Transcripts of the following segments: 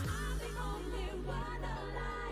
I'm the only one alive.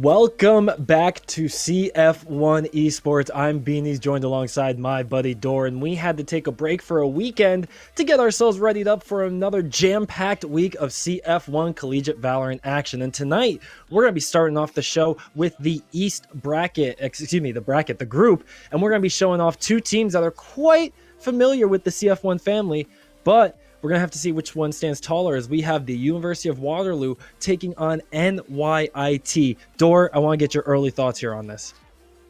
Welcome back to CF1 Esports. I'm Beanies, joined alongside my buddy Dor, and we had to take a break for a weekend to get ourselves readied up for another jam-packed week of CF1 Collegiate Valorant action. And tonight, we're going to be starting off the show with the East bracket, the group, and we're going to be showing off two teams that are quite familiar with the CF1 family, but we're going to have to see which one stands taller as we have the University of Waterloo taking on NYIT. Dor, I want to get your early thoughts here on this.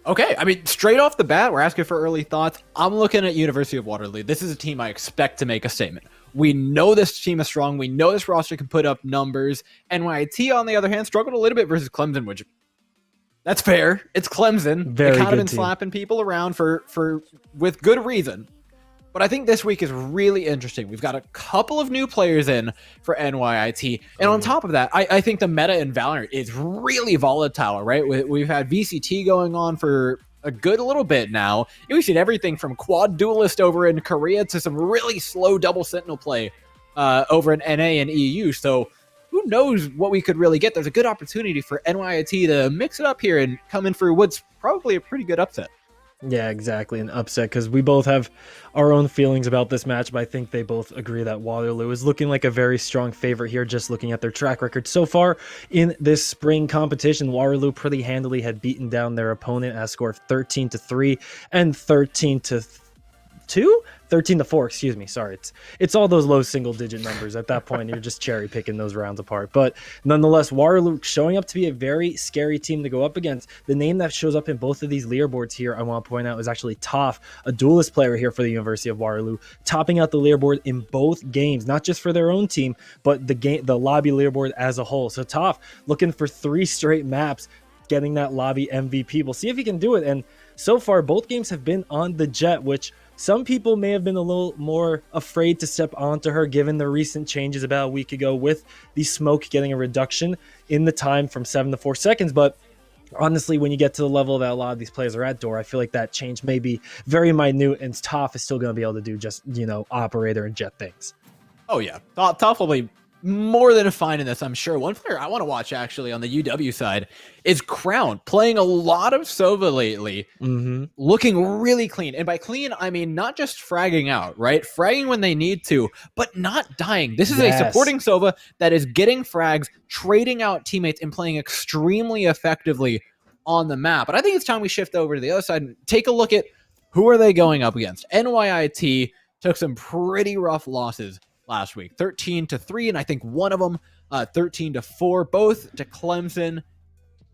Okay, I mean, straight off the bat, we're asking for early thoughts. I'm looking at University of Waterloo. This is a team I expect to make a statement. We know this team is strong. We know this roster can put up numbers. NYIT, on the other hand, struggled a little bit versus Clemson, which that's fair. It's Clemson. They kind of been slapping people around with good reason. But I think this week is really interesting. We've got a couple of new players in for NYIT. And on top of that, I think the meta in Valorant is really volatile, right? We've had VCT going on for a good little bit now. And we've seen everything from quad duelist over in Korea to some really slow double sentinel play over in NA and EU. So who knows what we could really get? There's a good opportunity for NYIT to mix it up here and come in for what's probably a pretty good upset. Yeah, exactly. An upset because we both have our own feelings about this match, but I think they both agree that Waterloo is looking like a very strong favorite here, just looking at their track record so far in this spring competition. Waterloo pretty handily had beaten down their opponent at a score of 13-3 and 13-4, excuse me. Sorry, it's all those low single digit numbers. At that point, you're just cherry picking those rounds apart. But nonetheless, Waterloo showing up to be a very scary team to go up against. The name that shows up in both of these leaderboards here, I want to point out, is actually Toph, a duelist player here for the University of Waterloo, topping out the leaderboard in both games, not just for their own team, but the lobby leaderboard as a whole. So Toph looking for 3 straight maps, getting that lobby MVP. We'll see if he can do it. And so far, both games have been on the Jet, which some people may have been a little more afraid to step onto her given the recent changes about a week ago with the smoke getting a reduction in the time from 7 to 4 seconds. But honestly, when you get to the level that a lot of these players are at, Dor, I feel like that change may be very minute, and Toph is still going to be able to do just, operator and jet things. Oh, yeah. Toph will be more than fine in this, I'm sure. One player I want to watch, actually, on the UW side is Crown, playing a lot of Sova lately, looking really clean. And by clean, I mean not just fragging out, right? Fragging when they need to, but not dying. This is a supporting Sova that is getting frags, trading out teammates, and playing extremely effectively on the map. But I think it's time we shift over to the other side and take a look at who are they going up against. NYIT took some pretty rough losses last week, 13-3, and I think one of them 13-4, both to Clemson.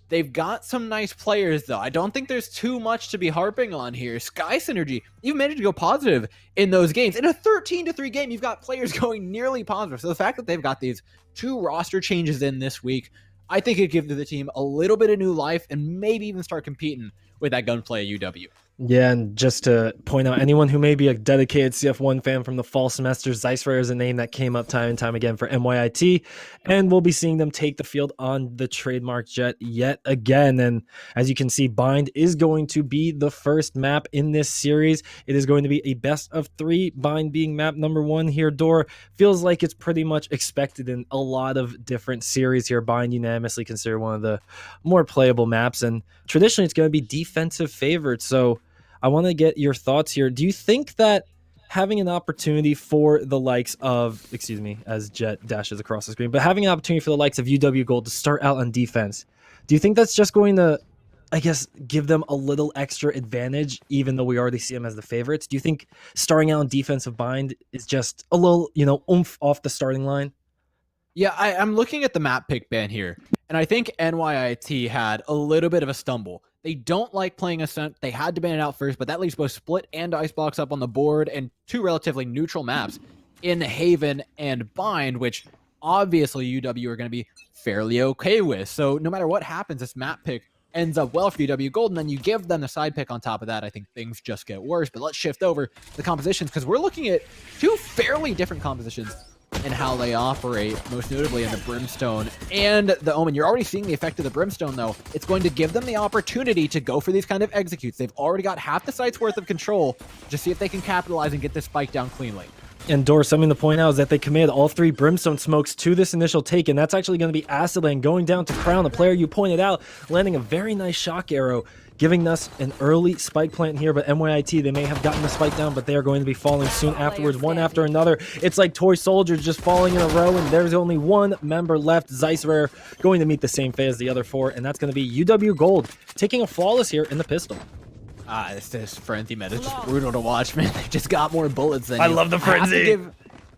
They've got some nice players, though. I don't think there's too much to be harping on here. Sky Synergy even managed to go positive in those games. In a 13-3 game, you've got players going nearly positive. So the fact that they've got these 2 roster changes in this week, I think it gives the team a little bit of new life and maybe even start competing with that gunplay at UW. Yeah, and just to point out, anyone who may be a dedicated CF1 fan from the fall semester, Zeisfer is a name that came up time and time again for NYIT, and we'll be seeing them take the field on the trademark Jet yet again. And as you can see, Bind is going to be the first map in this series. It is going to be a best of 3, Bind being map number 1 here. Dor, feels like it's pretty much expected in a lot of different series here. Bind unanimously considered one of the more playable maps, and traditionally it's going to be defensive favorites. So I want to get your thoughts here. Do you think that having an opportunity for the likes of, as Jet dashes across the screen, but having an opportunity for the likes of UW Gold to start out on defense, do you think that's just going to, give them a little extra advantage, even though we already see them as the favorites? Do you think starting out on defensive Bind is just a little, oomph off the starting line? Yeah, I'm looking at the map pick ban here, and I think NYIT had a little bit of a stumble. They don't like playing Ascent. They had to ban it out first, but that leaves both Split and Icebox up on the board and 2 relatively neutral maps in Haven and Bind, which obviously UW are going to be fairly okay with. So no matter what happens, this map pick ends up well for UW Gold, and then you give them the side pick on top of that. I think things just get worse. But let's shift over to the compositions, because we're looking at 2 fairly different compositions and how they operate, most notably in the Brimstone and the Omen. You're already seeing the effect of the Brimstone, though. It's going to give them the opportunity to go for these kind of executes. They've already got half the site's worth of control to see if they can capitalize and get this spike down cleanly. And Dor, something to point out is that they committed all 3 Brimstone smokes to this initial take, and that's actually going to be Acid Land going down to Crown, the player you pointed out, landing a very nice shock arrow, giving us an early spike plant here. But NYIT, they may have gotten the spike down, but they are going to be falling soon afterwards, one after another. It's like toy soldiers just falling in a row, and there's only 1 member left. ZeissRare going to meet the same fate as the other 4, and that's going to be UW Gold taking a flawless here in the pistol. This frenzy meta is just brutal to watch, man. They just got more bullets than I you. love the frenzy.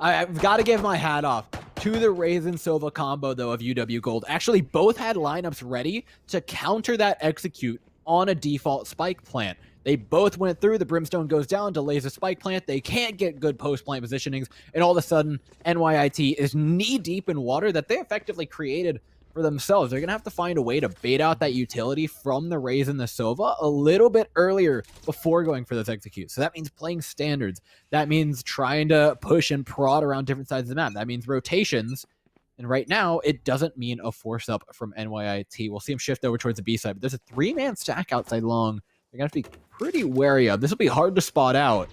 I've got to give my hat off to the Raisin Silva combo, though, of UW Gold. Actually, both had lineups ready to counter that execute on a default spike plant. They both went through. The Brimstone goes down, delays a spike plant. They can't get good post-plant positionings, and all of a sudden, NYIT is knee-deep in water that they effectively created for themselves. They're going to have to find a way to bait out that utility from the Raze and the Sova a little bit earlier before going for those executes. So that means playing standards. That means trying to push and prod around different sides of the map. That means rotations. And right now, it doesn't mean a force up from NYIT. We'll see him shift over towards the B side, but there's a 3-man stack outside long. They're going to have to be pretty wary of. This will be hard to spot out.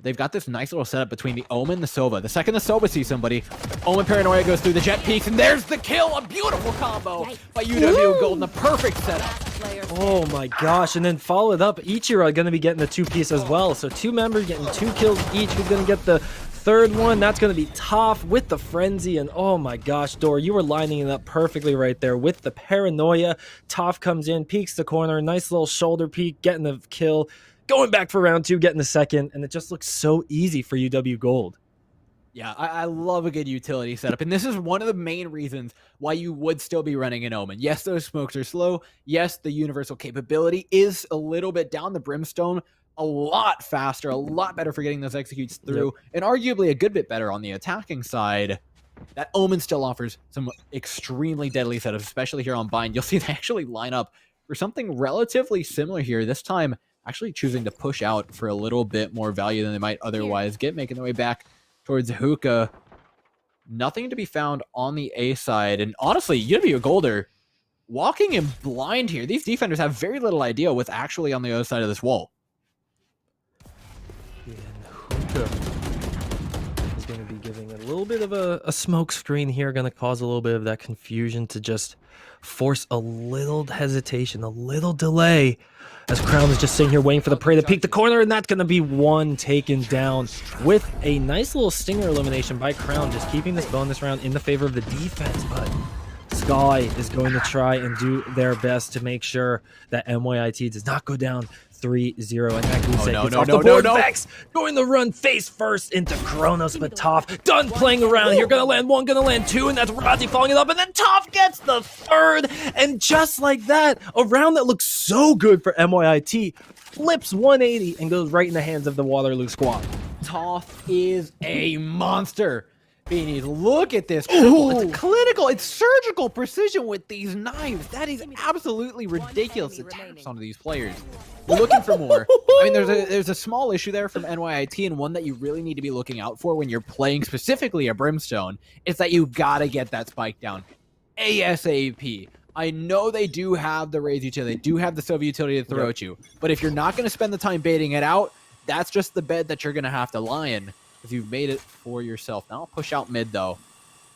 They've got this nice little setup between the Omen and the Sova. The second the Sova sees somebody, Omen Paranoia goes through the jet peaks, and there's the kill! A beautiful combo by UW Gold in the perfect setup. Oh my gosh, and then followed up, Ichiro going to be getting the 2-piece as well. So 2 members getting 2 kills each. Who's going to get the 3rd one? That's going to be Toph with the frenzy, and oh my gosh, Dor, you were lining it up perfectly right there with the Paranoia. Toph comes in, peeks the corner, nice little shoulder peek, getting the kill. Going back for round 2, getting the 2nd, and it just looks so easy for UW Gold. Yeah, I love a good utility setup, and this is one of the main reasons why you would still be running an Omen. Yes, those smokes are slow. Yes, the universal capability is a little bit down. The Brimstone, a lot faster, a lot better for getting those executes through, and arguably a good bit better on the attacking side. That Omen still offers some extremely deadly setups, especially here on Bind. You'll see they actually line up for something relatively similar here. This time, actually choosing to push out for a little bit more value than they might otherwise get, making their way back towards Hookah. Nothing to be found on the A side, and honestly, UW Golder walking in blind here. These defenders have very little idea what's actually on the other side of this wall. And Hookah is going to be giving a little bit of a smoke screen here, going to cause a little bit of that confusion to just force a little hesitation, a little delay, as Crown is just sitting here waiting for the prey to peek the corner, and that's going to be 1 taken down with a nice little stinger elimination by Crown, just keeping this bonus round in the favor of the defense. But Sky is going to try and do their best to make sure that NYIT does not go down 3-0, and that Goose no. Vex going to run face first into Kronos, but Toph done playing around here. Gonna land 1, gonna land 2, and that's Razi following it up, and then Toph gets the 3rd, and just like that, a round that looks so good for NYIT flips 180 and goes right in the hands of the Waterloo squad. Toph is a monster. Beanies, look at this. It's clinical, it's surgical precision with these knives. That is absolutely ridiculous attacks onto these players. You're looking for more. I mean, there's a small issue there from NYIT, and one that you really need to be looking out for when you're playing specifically a Brimstone, is that you gotta get that spike down ASAP. I know they do have the Raze utility, they do have the Sylvia utility to throw at you, but if you're not going to spend the time baiting it out, that's just the bed that you're going to have to lie in, if you've made it for yourself. Now I'll push out mid, though,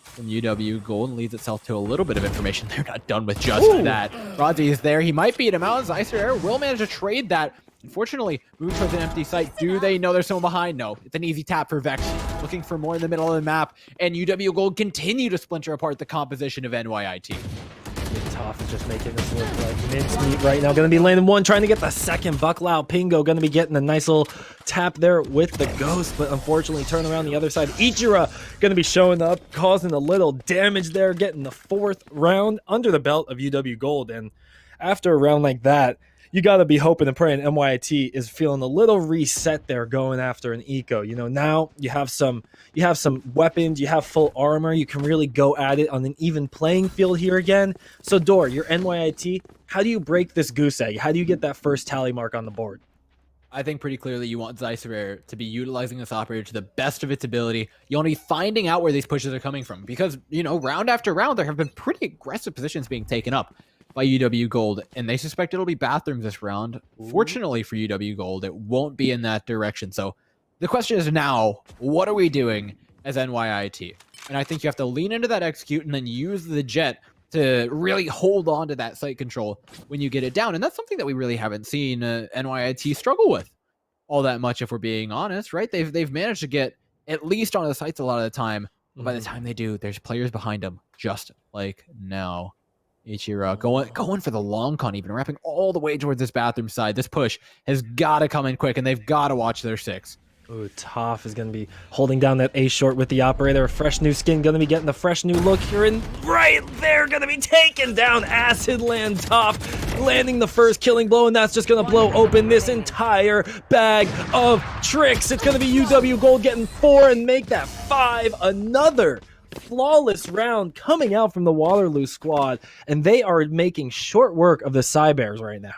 from UW. Golden leads itself to a little bit of information. They're not done with just that. Razi is there. He might beat him out. ZeissRare will manage to trade that. Unfortunately, moving towards an empty site. Do they know there's someone behind? No. It's an easy tap for Vex. Looking for more in the middle of the map. And UW Gold continue to splinter apart the composition of NYIT. Toph is just making this look like mincemeat right now. Going to be landing 1, trying to get the 2nd. Bucklow Pingo going to be getting a nice little tap there with the Ghost, but unfortunately turn around the other side. Ichira going to be showing up, causing a little damage there, getting the 4th round under the belt of UW Gold. And after a round like that, you got to be hoping and praying NYIT is feeling a little reset there, going after an eco. You know, now you have some weapons, you have full armor, you can really go at it on an even playing field here again. So Dor, your NYIT, how do you break this goose egg? How do you get that first tally mark on the board? I think pretty clearly you want ZeissRare to be utilizing this operator to the best of its ability. You want to be finding out where these pushes are coming from, because, you know, round after round, there have been pretty aggressive positions being taken up by UW Gold, and they suspect it'll be bathrooms this round. Fortunately for UW Gold, it won't be in that direction. So The question is now, what are we doing as NYIT? And I think you have to lean into that execute and then use the jet to really hold on to that site control when you get it down. And that's something that we really haven't seen NYIT struggle with all that much, if we're being honest, right? They've managed to get at least onto the sites a lot of the time. But by the time they do, there's players behind them, just like now. Ichiro going for the long con, even wrapping all the way towards this bathroom side. This push has got to come in quick, and they've got to watch their 6. Ooh, Toph is going to be holding down that A short with the operator. A fresh new skin going to be getting the fresh new look here. And right there, going to be taken down. Acid land Toph, landing the first killing blow. And that's just going to blow open this entire bag of tricks. It's going to be UW Gold getting 4 and make that 5. Another flawless round coming out from the Waterloo squad. And they are making short work of the Cybears right now.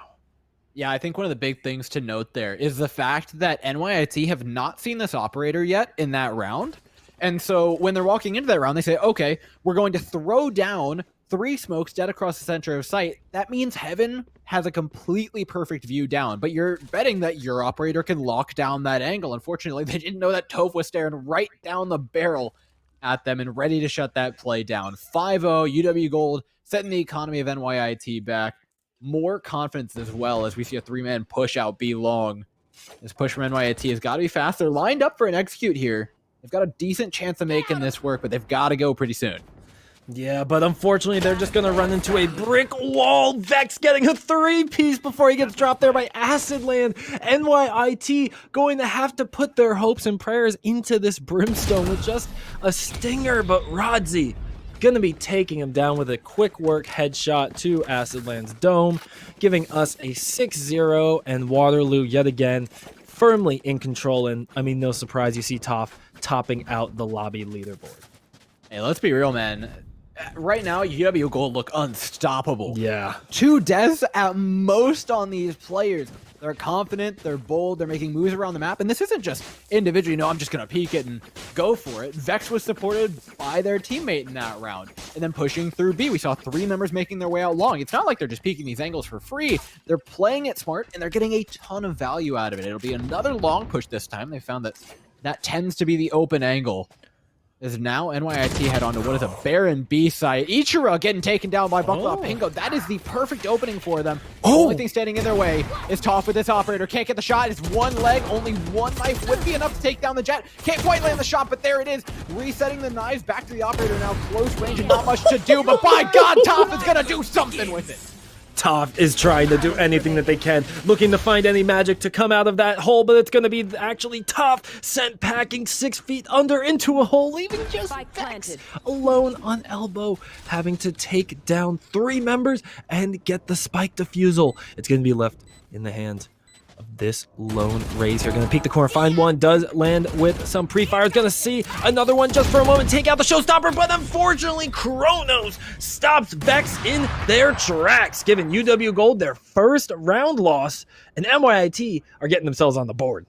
Yeah, I think one of the big things to note there is the fact that NYIT have not seen this operator yet in that round. And so when they're walking into that round, they say, okay, we're going to throw down 3 smokes dead across the center of site. That means Heaven has a completely perfect view down, but you're betting that your operator can lock down that angle. Unfortunately, they didn't know that Toph was staring right down the barrel at them and ready to shut that play down. 5-0, UW Gold setting the economy of NYIT back. More confidence as well as we see a 3-man push out B long. This push from NYIT has got to be fast. They're lined up for an execute here. They've got a decent chance of making this work, but they've got to go pretty soon. Yeah, but unfortunately, they're just going to run into a brick wall. Vex getting a 3-piece before he gets dropped there by Acid Land. NYIT going to have to put their hopes and prayers into this Brimstone with just a stinger, but Rodzi going to be taking him down with a quick work headshot to Acid Land's dome, giving us a 6-0, and Waterloo yet again firmly in control. And I mean, no surprise, you see Toph topping out the lobby leaderboard. Hey, let's be real, man. Right now, UW Gold look unstoppable. Yeah. 2 deaths at most on these players. They're confident, they're bold, they're making moves around the map. And this isn't just individually, no, I'm just going to peek it and go for it. Vex was supported by their teammate in that round. And then pushing through B, we saw 3 members making their way out long. It's not like they're just peeking these angles for free. They're playing it smart, and they're getting a ton of value out of it. It'll be another long push this time. They found that tends to be the open angle. As now NYIT head on to what is a barren B site. Ichiro getting taken down by Buckle Pingo. That is the perfect opening for them. The only thing standing in their way is Toph with this operator. Can't get the shot. It's 1 leg. Only 1 knife would be enough to take down the jet. Can't quite land the shot, but there it is. Resetting the knives back to the operator now. Close range and not much to do, but by God, Toph is going to do something with it. Toph is trying to do anything that they can, looking to find any magic to come out of that hole, but it's going to be actually Toph sent packing 6 feet under into a hole, leaving just Vex alone on elbow, having to take down 3 members and get the spike defusal. It's going to be left in the hands of this lone Raze here. Going to peek the corner, find one, does land with some pre-fire. Is going to see another one just for a moment, take out the showstopper, but unfortunately Kronos stops Vex in their tracks, giving UW Gold their first round loss, and NYIT are getting themselves on the board.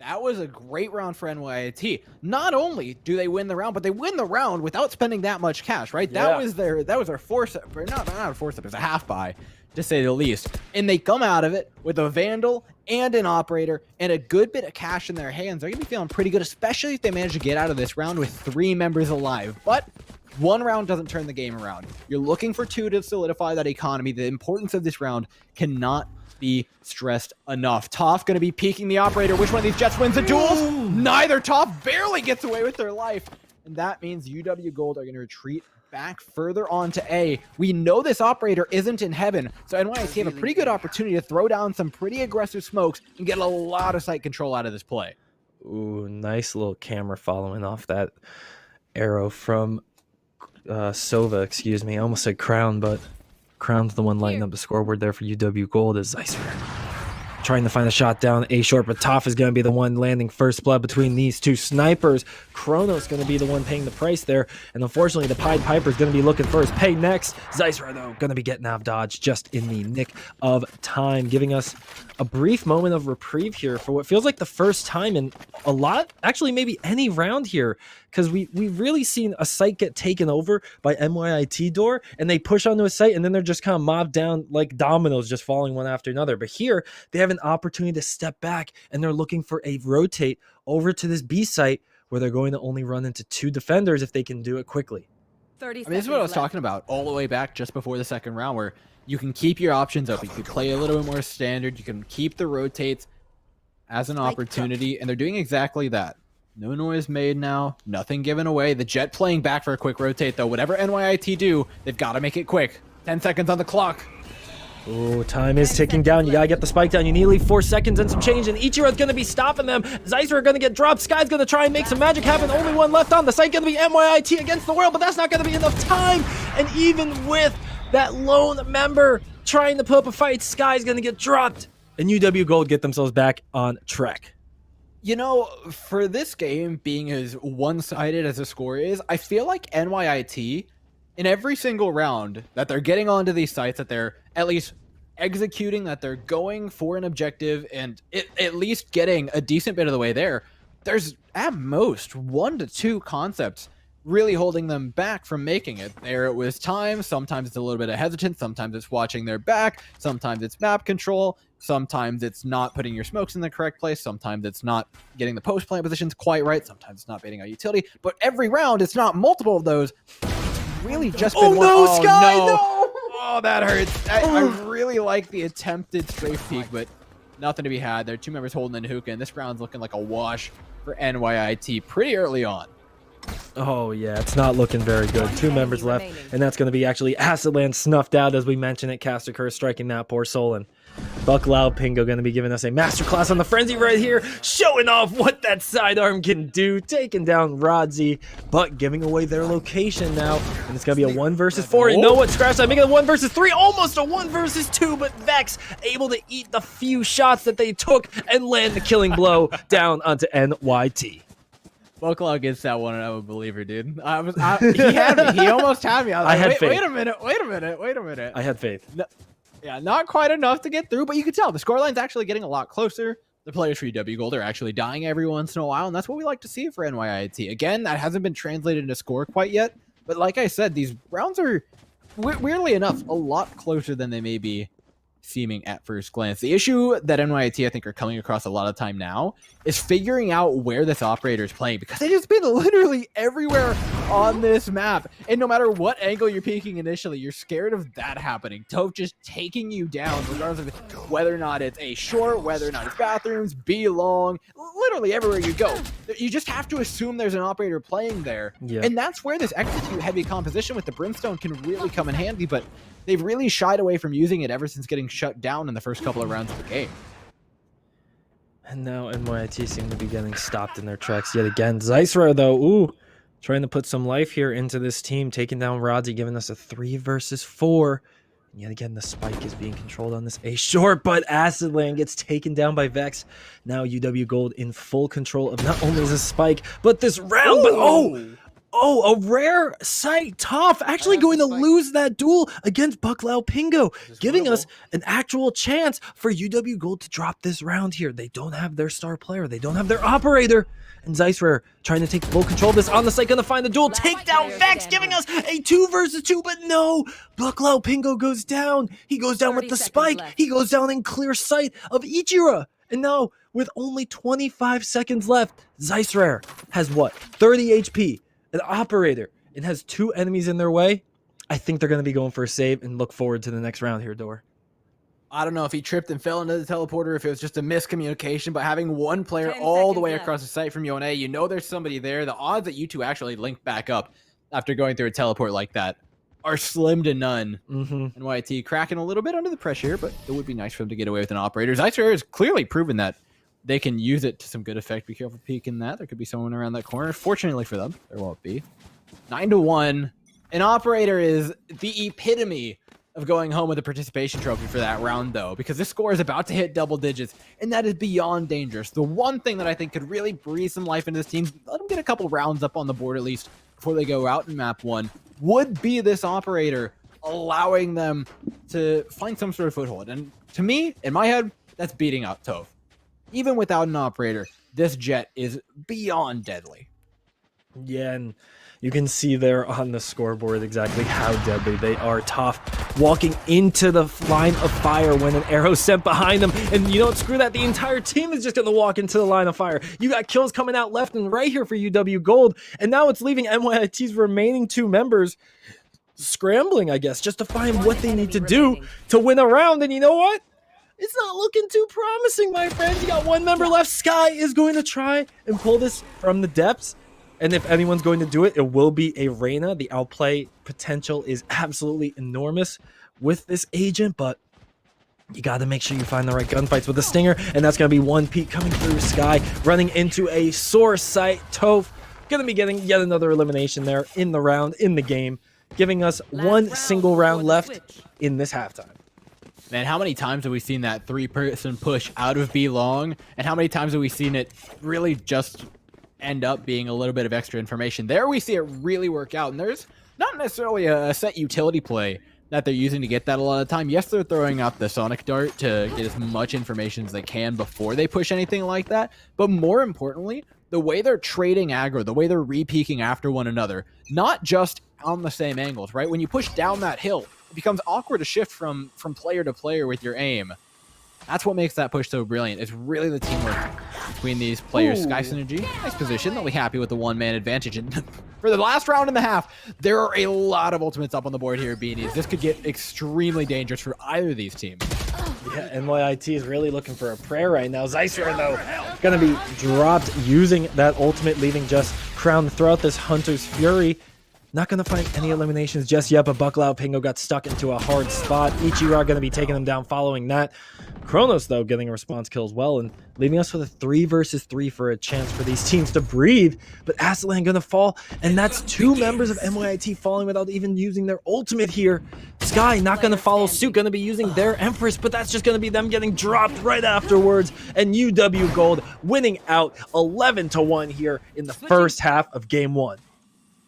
That was a great round for NYIT. Not only do they win the round, but they win the round without spending that much cash, right? That was their force-up, not a force-up, it's a half-buy, to say the least. And they come out of it with a Vandal and an Operator and a good bit of cash in their hands. They're going to be feeling pretty good, especially if they manage to get out of this round with 3 members alive. But 1 round doesn't turn the game around. You're looking for 2 to solidify that economy. The importance of this round cannot be stressed enough. Toph going to be peeking the Operator. Which one of these jets wins the duels? Neither. Toph barely gets away with their life. And that means UW Gold are going to retreat back further on to A. We know this Operator isn't in Heaven, so NYIT have a pretty good opportunity to throw down some pretty aggressive smokes and get a lot of site control out of this play. Ooh, nice little camera following off that arrow from Sova, excuse me. I almost said Crown, but Crown's the one lighting up the scoreboard there for UW Gold as Zeisser trying to find a shot down A short, but Toph is going to be the one landing first blood between these 2 snipers. Kronos going to be the one paying the price there, and unfortunately the Pied Piper is going to be looking first. Pay next. Zeisser, though, going to be getting out of dodge just in the nick of time, giving us a brief moment of reprieve here for what feels like the first time in a lot, actually maybe any round here, because we've really seen a site get taken over by NYIT door, and they push onto a site and then they're just kind of mobbed down like dominoes, just falling one after another. But here they have an opportunity to step back, and they're looking for a rotate over to this B site where they're going to only run into 2 defenders if they can do it quickly. 30 this is what I was talking about all the way back just before the second round, where you can keep your options open. You can play a little bit more standard. You can keep the rotates as an opportunity, and they're doing exactly that. No noise made now. Nothing given away. The Jet playing back for a quick rotate, though. Whatever NYIT do, they've got to make it quick. 10 seconds on the clock. Oh, time is ticking down. You gotta get the spike down. You need to leave 4 seconds and some change, and Ichiro's gonna be stopping them. Zeiser are gonna get dropped. Sky's gonna try and make some magic happen. Only one left on the site, gonna be NYIT against the world, but that's not gonna be enough time. And even with that lone member trying to put up a fight, Sky's gonna get dropped, and UW Gold get themselves back on track. You know, for this game being as one-sided as the score is, I feel like NYIT, in every single round that they're getting onto these sites, that they're at least executing, that they're going for an objective, and at least getting a decent bit of the way there, there's at most 1 to 2 concepts really holding them back from making it. There it was time. Sometimes it's a little bit of hesitance. Sometimes it's watching their back. Sometimes it's map control. Sometimes it's not putting your smokes in the correct place. Sometimes it's not getting the post plant positions quite right. Sometimes it's not baiting out utility. But every round, it's not multiple of those. It's really just been one. No, Sky, no! Oh, that hurts. I really like the attempted strafe peek, but nothing to be had. There are 2 members holding in hookah, and this round's looking like a wash for NYIT pretty early on. Oh, yeah, it's not looking very good. 2 members left, and that's going to be actually Acid snuffed out, as we mentioned it. Caster Curse striking that poor Solon. Bucklow Pingo going to be giving us a masterclass on the Frenzy right here, showing off what that sidearm can do, taking down Rodzi, but giving away their location now. And it's going to be a 1 versus 4. You know what? Scratch that, making it a 1 versus 3, almost a 1 versus 2, but Vex able to eat the few shots that they took and land the killing blow down onto NYT. Bucklow gets that one, and I'm a believer, dude. He had me. He almost had me. I was like, wait a minute. I had faith. No, yeah, not quite enough to get through, but you can tell the scoreline's actually getting a lot closer. The players for UW Gold are actually dying every once in a while, and that's what we like to see for NYIT. Again, that hasn't been translated into score quite yet, but like I said, these rounds are, weirdly enough, a lot closer than they may be seeming at first glance. The issue that NYIT, I think, are coming across a lot of time now is figuring out where this operator is playing, because they've just been literally everywhere on this map. And no matter what angle you're peeking initially, you're scared of that happening. Toph just taking you down, regardless of whether or not it's A short, whether or not it's bathrooms, B long, literally everywhere you go. You just have to assume there's an operator playing there. Yeah. And that's where this execute heavy composition with the Brimstone can really come in handy, but they've really shied away from using it ever since getting shut down in the first couple of rounds of the game. And now NYIT seem to be getting stopped in their tracks yet again. Zeisra, though, trying to put some life here into this team, taking down Rodzi, giving us a 3 versus 4. And yet again, the spike is being controlled on this A short, but Acid gets taken down by Vex. Now UW Gold in full control of not only this spike, but this round. But a rare sight. Toph actually going to lose that duel against Bucklow Pingo, giving us an actual chance for UW Gold to drop this round here. They don't have their star player. They don't have their operator. And Zeisrer trying to take full control of this on the site, going to find the duel, take down Vex, giving us a 2 versus 2, but no, Bucklow Pingo goes down. He goes down with the spike. He goes down in clear sight of Ichira. And now, with only 25 seconds left, Zeisrer has what? 30 HP. An operator, and has 2 enemies in their way. I think they're going to be going for a save and look forward to the next round here, Dor. I don't know if he tripped and fell into the teleporter, if it was just a miscommunication, but having one player all the way across the site from Yone, you know there's somebody there. The odds that you two actually link back up after going through a teleport like that are slim to none. NYT cracking a little bit under the pressure, but it would be nice for them to get away with an operator. Zeisser has clearly proven that they can use it to some good effect. Be careful peeking that. There could be someone around that corner. Fortunately for them, there won't be. 9-1. An operator is the epitome of going home with a participation trophy for that round, though, because this score is about to hit double digits, and that is beyond dangerous. The one thing that I think could really breathe some life into this team, let them get a couple rounds up on the board at least before they go out in map 1, would be this operator allowing them to find some sort of foothold. And to me, in my head, that's beating out Toph. Even without an operator, this Jet is beyond deadly. Yeah, and you can see there on the scoreboard exactly how deadly they are. Toph walking into the line of fire when an arrow sent behind them. And you don't screw that. The entire team is just going to walk into the line of fire. You got kills coming out left and right here for UW Gold. And now it's leaving NYIT's remaining 2 members scrambling, I guess, just to find what they need to do to win a round. And you know what? It's not looking too promising, my friends. You got 1 member left. Sky is going to try and pull this from the depths. And if anyone's going to do it, it will be a Reyna. The outplay potential is absolutely enormous with this agent, but you got to make sure you find the right gunfights with the Stinger, and that's going to be 1 peek coming through Sky, running into a source site. Toph going to be getting yet another elimination there in the round, in the game, giving us 1 single round left in this halftime. Man, how many times have we seen that 3-person push out of B long, and how many times have we seen it really just end up being a little bit of extra information? There we see it really work out, and there's not necessarily a set utility play that they're using to get that a lot of the time. Yes, they're throwing out the Sonic Dart to get as much information as they can before they push anything like that, but more importantly, the way they're trading aggro, the way they're re-peeking after one another, not just on the same angles, right? When you push down that hill, it becomes awkward to shift from player to player with your aim. That's what makes that push so brilliant. It's really the teamwork between these players. Ooh. Sky Synergy, nice position. They'll be happy with the 1-man advantage. And for the last round and a half, there are a lot of ultimates up on the board here, Beanies. This could get extremely dangerous for either of these teams. Yeah, NYIT is really looking for a prayer right now. Zeisser, though, going to be dropped using that ultimate, leaving just Crown throughout this Hunter's Fury. Not going to find any eliminations just yet, but Bucklout Pingo got stuck into a hard spot. Ichiro going to be taking him down following that. Kronos, though, getting a response kill as well, and leaving us with a 3 versus 3 for a chance for these teams to breathe. But Aslan going to fall, and that's 2 members of NYIT falling without even using their ultimate here. Sky not going to follow suit, going to be using their Empress, but that's just going to be them getting dropped right afterwards. And UW Gold winning out 11-1 here in the first half of Game 1.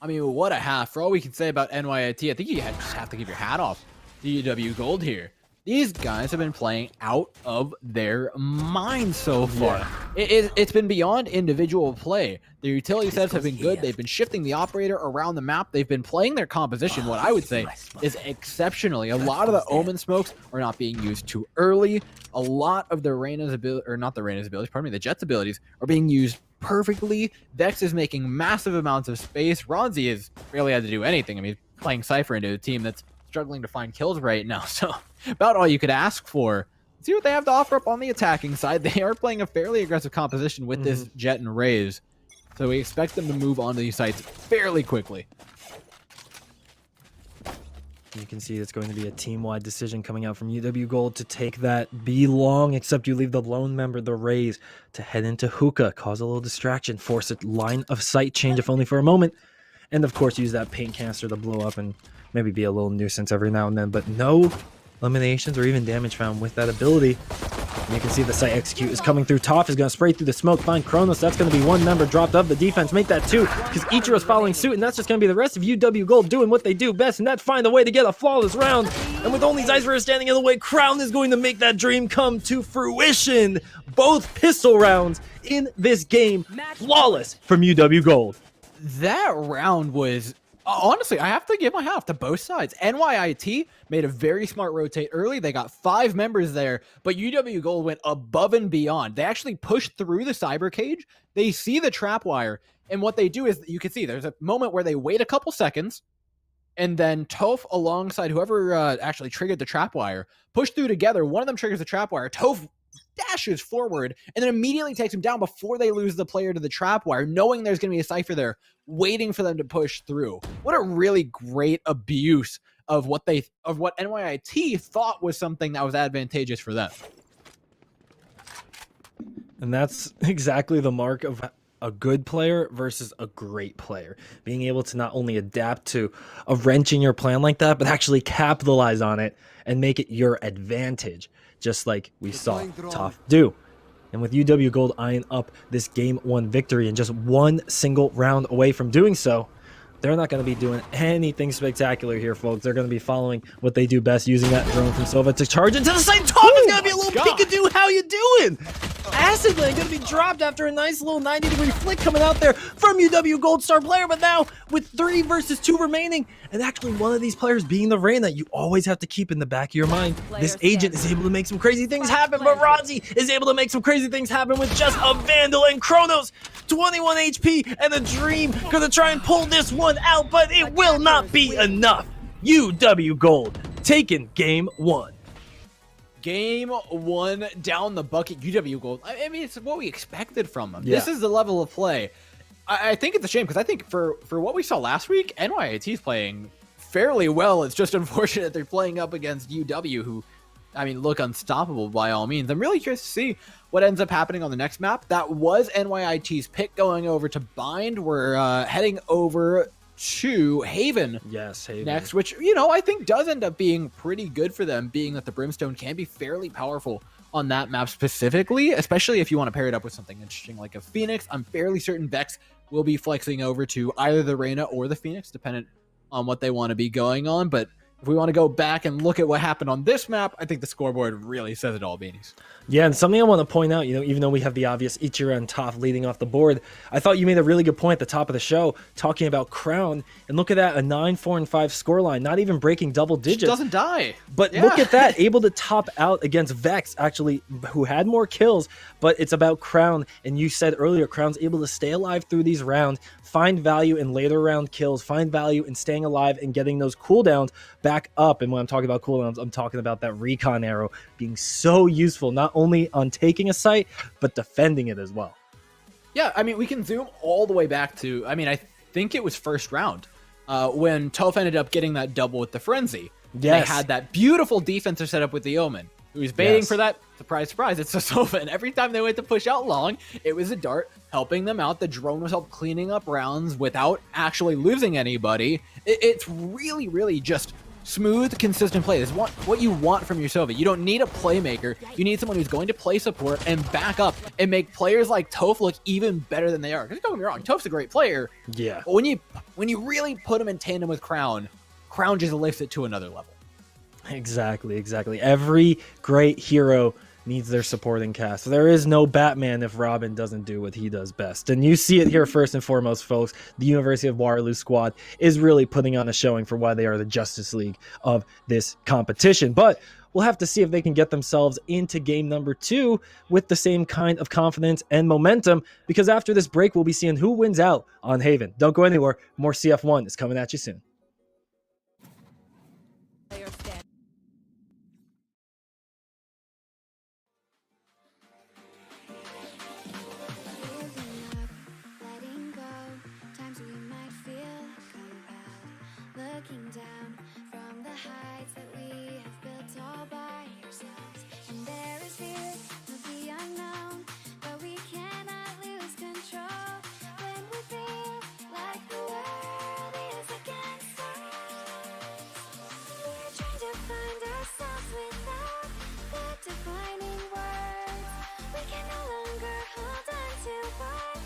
I mean, what a half. For all we can say about NYIT, I think you just have to give your hat off to UW Gold here. These guys have been playing out of their minds so far. Yeah. It's been beyond individual play. Their utility sets have been good. They've been shifting the operator around the map. They've been playing their composition, what I would say is exceptionally. A lot of the Omen smokes are not being used too early. A lot of the Reyna's ability, or not the Reyna's abilities, pardon me, the Jet's abilities are being used perfectly. Vex is making massive amounts of space. Ronzi has barely had to do anything. I mean, playing Cypher into a team that's struggling to find kills right now, so about all you could ask for. See what they have to offer up on the attacking side. They are playing a fairly aggressive composition with this Jet and Raze, so we expect them to move on to these sites fairly quickly. You can see it's going to be a team-wide decision coming out from UW Gold to take that B long, except you leave the lone member, the Raze, to head into Hookah, cause a little distraction, force a line of sight change if only for a moment, and of course use that paint canister to blow up and maybe be a little nuisance every now and then, but no eliminations or even damage found with that ability. And you can see the site execute is coming through. Toph is going to spray through the smoke, find Kronos. That's going to be 1 member dropped of the defense. Make that 2, because Ichiro's following suit, and that's just going to be the rest of UW Gold doing what they do best, and that's find a way to get a flawless round. And with only Zeisser standing in the way, Crown is going to make that dream come to fruition. Both pistol rounds in this game, flawless from UW Gold. That round was... honestly, I have to give my hat off to both sides. NYIT made a very smart rotate early. They got 5 members there, but UW Gold went above and beyond. They actually pushed through the cyber cage. They see the trap wire, and what they do is, you can see there's a moment where they wait a couple seconds, and then Toph alongside whoever actually triggered the trap wire push through together. One of them triggers the trap wire. Toph dashes forward and then immediately takes him down before they lose the player to the trap wire, knowing there's going to be a Cypher there waiting for them to push through. What a really great abuse of what NYIT thought was something that was advantageous for them. And that's exactly the mark of a good player versus a great player. Being able to not only adapt to a wrench in your plan like that, but actually capitalize on it and make it your advantage, just like we saw Toph do. And with UW Gold eyeing up this Game 1 victory and just 1 single round away from doing so, they're not going to be doing anything spectacular here, folks. They're going to be following what they do best, using that drone from Sova to charge into the site. Toph is going gonna be a little Pikachu. How you doing? Acid Lane gonna be dropped after a nice little 90-degree flick coming out there from UW Gold Star player, but now with 3 versus 2 remaining, and actually one of these players being the Reina, you always have to keep in the back of your mind, this agent is able to make some crazy things happen, but Rozzy is able to make some crazy things happen with just a Vandal and Chronos, 21 HP, and a Dream gonna try and pull this one out, but it will not be enough. UW Gold taking game 1. Game 1 down the bucket, UW Gold. I mean, it's what we expected from them. Yeah. This is the level of play. I think it's a shame because I think for what we saw last week, NYIT is playing fairly well. It's just unfortunate they're playing up against UW, who, I mean, look unstoppable by all means. I'm really curious to see what ends up happening on the next map. That was NYIT's pick going over to Bind. We're heading over to Haven. Yes, Haven. Next, which, you know, I think does end up being pretty good for them, being that the Brimstone can be fairly powerful on that map specifically, especially if you want to pair it up with something interesting like a Phoenix. I'm fairly certain Vex will be flexing over to either the Reina or the Phoenix, dependent on what they want to be going on. But if we want to go back and look at what happened on this map, I think the scoreboard really says it all, Beanies. Yeah, and something I want to point out, you know, even though we have the obvious Ichiro and Toph leading off the board, I thought you made a really good point at the top of the show talking about Crown, and look at that, a 9-4-5 scoreline, not even breaking double digits. She doesn't die. But look at that, able to top out against Vex, actually, who had more kills, but it's about Crown, and you said earlier, Crown's able to stay alive through these rounds, find value in later round kills, find value in staying alive and getting those cooldowns back up. And when I'm talking about cooldowns, I'm talking about that recon arrow being so useful, not only on taking a site, but defending it as well. Yeah, I mean, we can zoom all the way back to, I mean, I think it was first round when Toph ended up getting that double with the Frenzy. Yes. They had that beautiful defensive setup with the Omen. Who was baiting for that? Surprise, surprise, it's a Sova. And every time they went to push out long, it was a dart helping them out. The drone was help cleaning up rounds without actually losing anybody. It's really, really just smooth, consistent play. This is what you want from your Sova. You don't need a playmaker. You need someone who's going to play support and back up and make players like Toph look even better than they are. Because don't get me wrong, Toph's a great player. Yeah. But when you really put him in tandem with Crown, Crown just lifts it to another level. Exactly. Every great hero needs their supporting cast. There is no Batman if Robin doesn't do what he does best. And you see it here first and foremost, folks. The University of Waterloo squad is really putting on a showing for why they are the Justice League of this competition. But we'll have to see if they can get themselves into game number 2 with the same kind of confidence and momentum, because after this break, we'll be seeing who wins out on Haven. Don't go anywhere. More CF1 is coming at you soon. Looking down from the heights that we have built all by ourselves, and there is fear of the unknown, but we cannot lose control when we feel like the world is against us. We're trying to find ourselves without the defining words. We can no longer hold on to what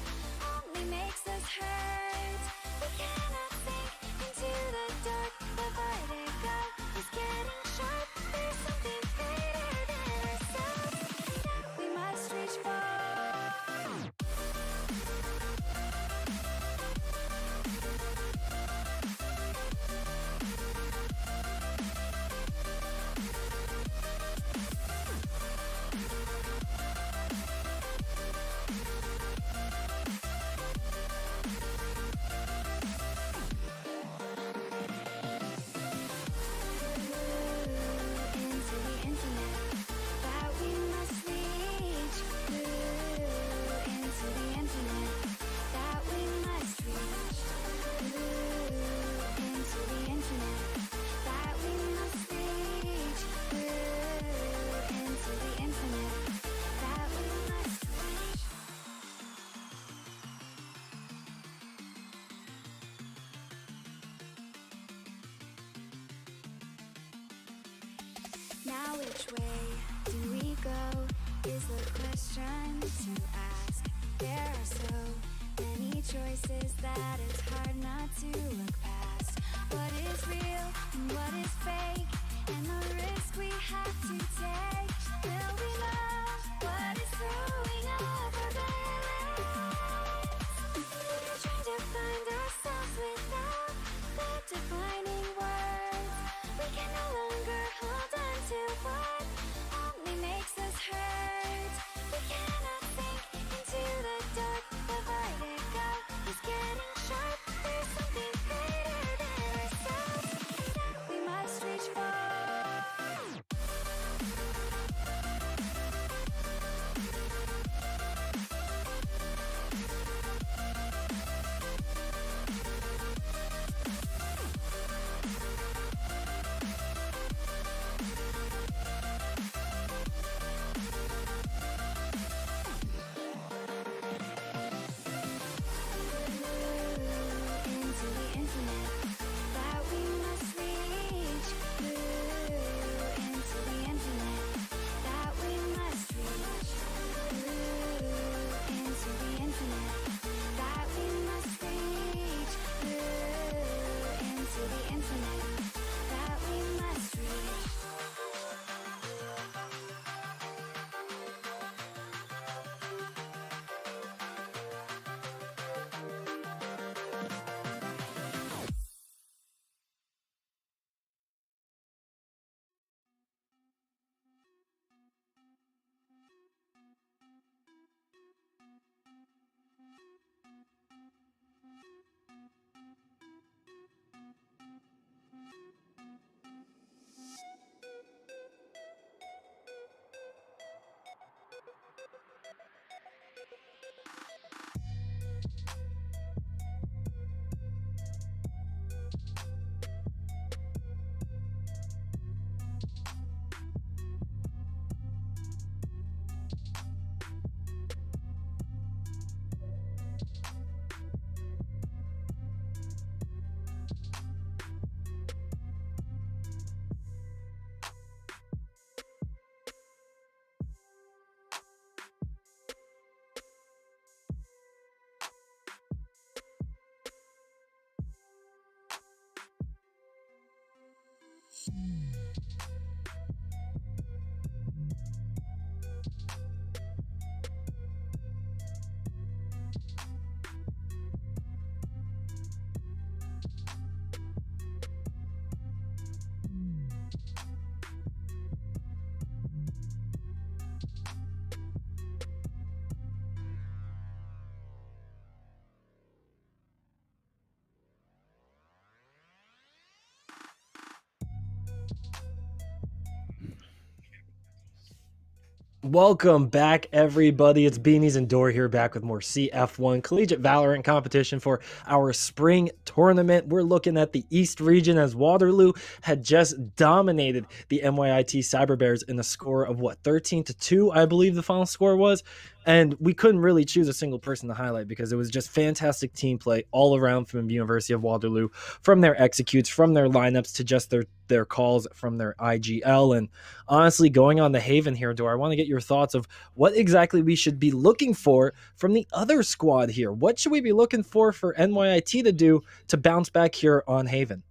only makes us hurt. We cannot sink into the dark. The vertigo is getting sharp. There's something greater than ourselves that we must reach for. Into the infinite that we must reach. Into the infinite that we must reach. Into the infinite that we must reach. Into the infinite that we must reach. Now which way do we go is the question to ask. There are so many choices that it's hard not to look past. What is real and what is fake? and the risk we have to take. Will we know what is throwing off our balance? We're trying to find ourselves without the defining words. We can no longer hold on to what only makes us hurt. We cannot sink into the dark. The vertigo is getting sharp. There's something greater than ourselves that we must reach for. Into the infinite that we must reach. Into the infinite that we must reach. Into the infinite that we must reach. Into the infinite that we must reach. Welcome back, everybody. It's Beanies and Door here, back with more CF1 Collegiate Valorant competition for our spring tournament. We're looking at the East region as Waterloo had just dominated the NYIT Cyber Bears in a score of, what, 13-2, I believe the final score was. And we couldn't really choose a single person to highlight because it was just fantastic team play all around from the University of Waterloo, from their executes, from their lineups, to just their calls from their IGL. And honestly, going on the Haven here, Dor, I want to get your thoughts of what exactly we should be looking for from the other squad here. What should we be looking for NYIT to do to bounce back here on Haven?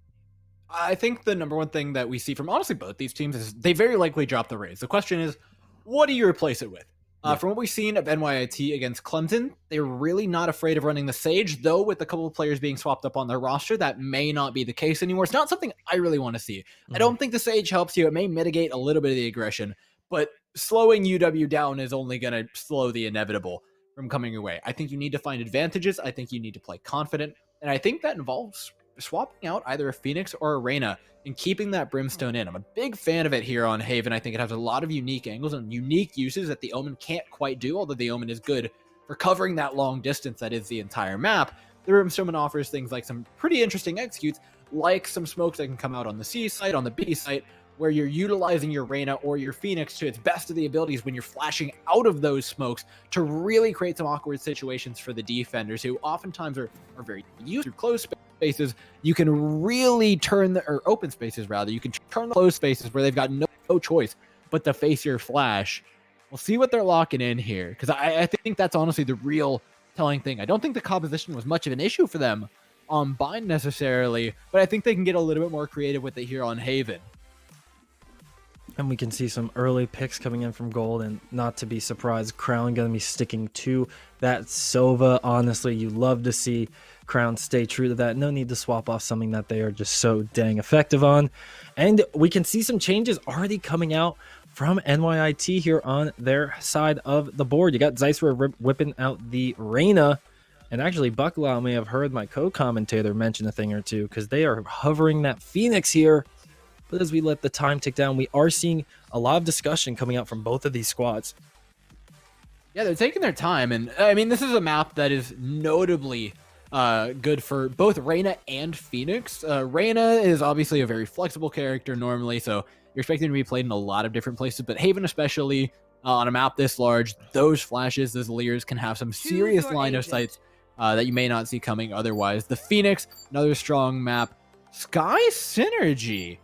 I think the number one thing that we see from honestly both these teams is they very likely drop the Raze. The question is, what do you replace it with? From what we've seen of NYIT against Clemson, they're really not afraid of running the Sage, though with a couple of players being swapped up on their roster, that may not be the case anymore. It's not something I really want to see. I don't think the Sage helps you. It may mitigate a little bit of the aggression, but slowing UW down is only going to slow the inevitable from coming your way. I think you need to find advantages. I think you need to play confident, and I think that involves swapping out either a Phoenix or a Reyna and keeping that Brimstone in. I'm a big fan of it here on Haven. I think it has a lot of unique angles and unique uses that the Omen can't quite do, although the Omen is good for covering that long distance that is the entire map. The Brimstone offers things like some pretty interesting executes, like some smokes that can come out on the C site, on the B site, where you're utilizing your Reyna or your Phoenix to its best of the abilities when you're flashing out of those smokes to really create some awkward situations for the defenders, who oftentimes are very used to close spaces. You can really turn or open spaces rather, you can turn the closed spaces where they've got no choice but to face your flash. We'll see what they're locking in here, because I think that's honestly the real telling thing. I don't think the composition was much of an issue for them on Bind necessarily, but I think they can get a little bit more creative with it here on Haven. And we can see some early picks coming in from Gold, and not to be surprised, Crown going to be sticking to that Sova. Honestly, you love to see Crown stay true to that. No need to swap off something that they are just so dang effective on. And we can see some changes already coming out from NYIT here on their side of the board. You got Zeisler whipping out the Reyna. And actually, Bucklow may have heard my co-commentator mention a thing or two, because they are hovering that Phoenix here. But as we let the time tick down, we are seeing a lot of discussion coming out from both of these squads. Yeah, they're taking their time. And I mean, this is a map that is notably good for both Reyna and Phoenix. Reyna is obviously a very flexible character normally, so you're expecting to be played in a lot of different places. But Haven especially, on a map this large, those flashes, those Leers can have some serious line of sights that you may not see coming otherwise. The Phoenix, another strong map. Sky Synergy.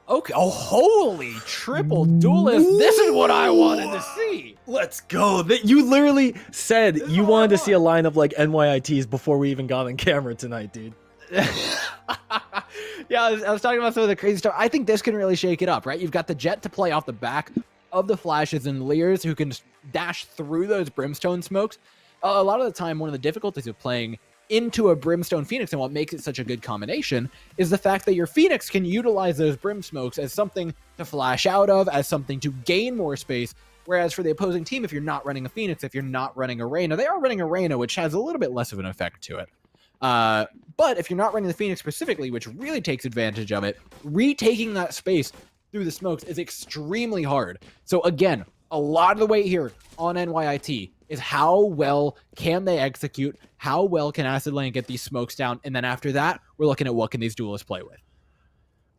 Okay. Oh, holy triple duelist. This is what I wanted to see. Let's go. You literally said you wanted to see a line of like NYITs before we even got on camera tonight, dude. Yeah, I was talking about some of the crazy stuff. I think this can really shake it up, right? You've got the Jet to play off the back of the flashes and Leers who can dash through those brimstone smokes. A lot of the time, one of the difficulties of playing into a Brimstone Phoenix, and what makes it such a good combination, is the fact that your Phoenix can utilize those Brim Smokes as something to flash out of, as something to gain more space, whereas for the opposing team, if you're not running a Phoenix, if you're not running a Reyna, they are running a Reyna, which has a little bit less of an effect to it. But if you're not running the Phoenix specifically, which really takes advantage of it, retaking that space through the smokes is extremely hard. So again, a lot of the weight here on NYIT is how well can they execute, how well can Acid Lane get these smokes down, and then after that, we're looking at what can these duelists play with.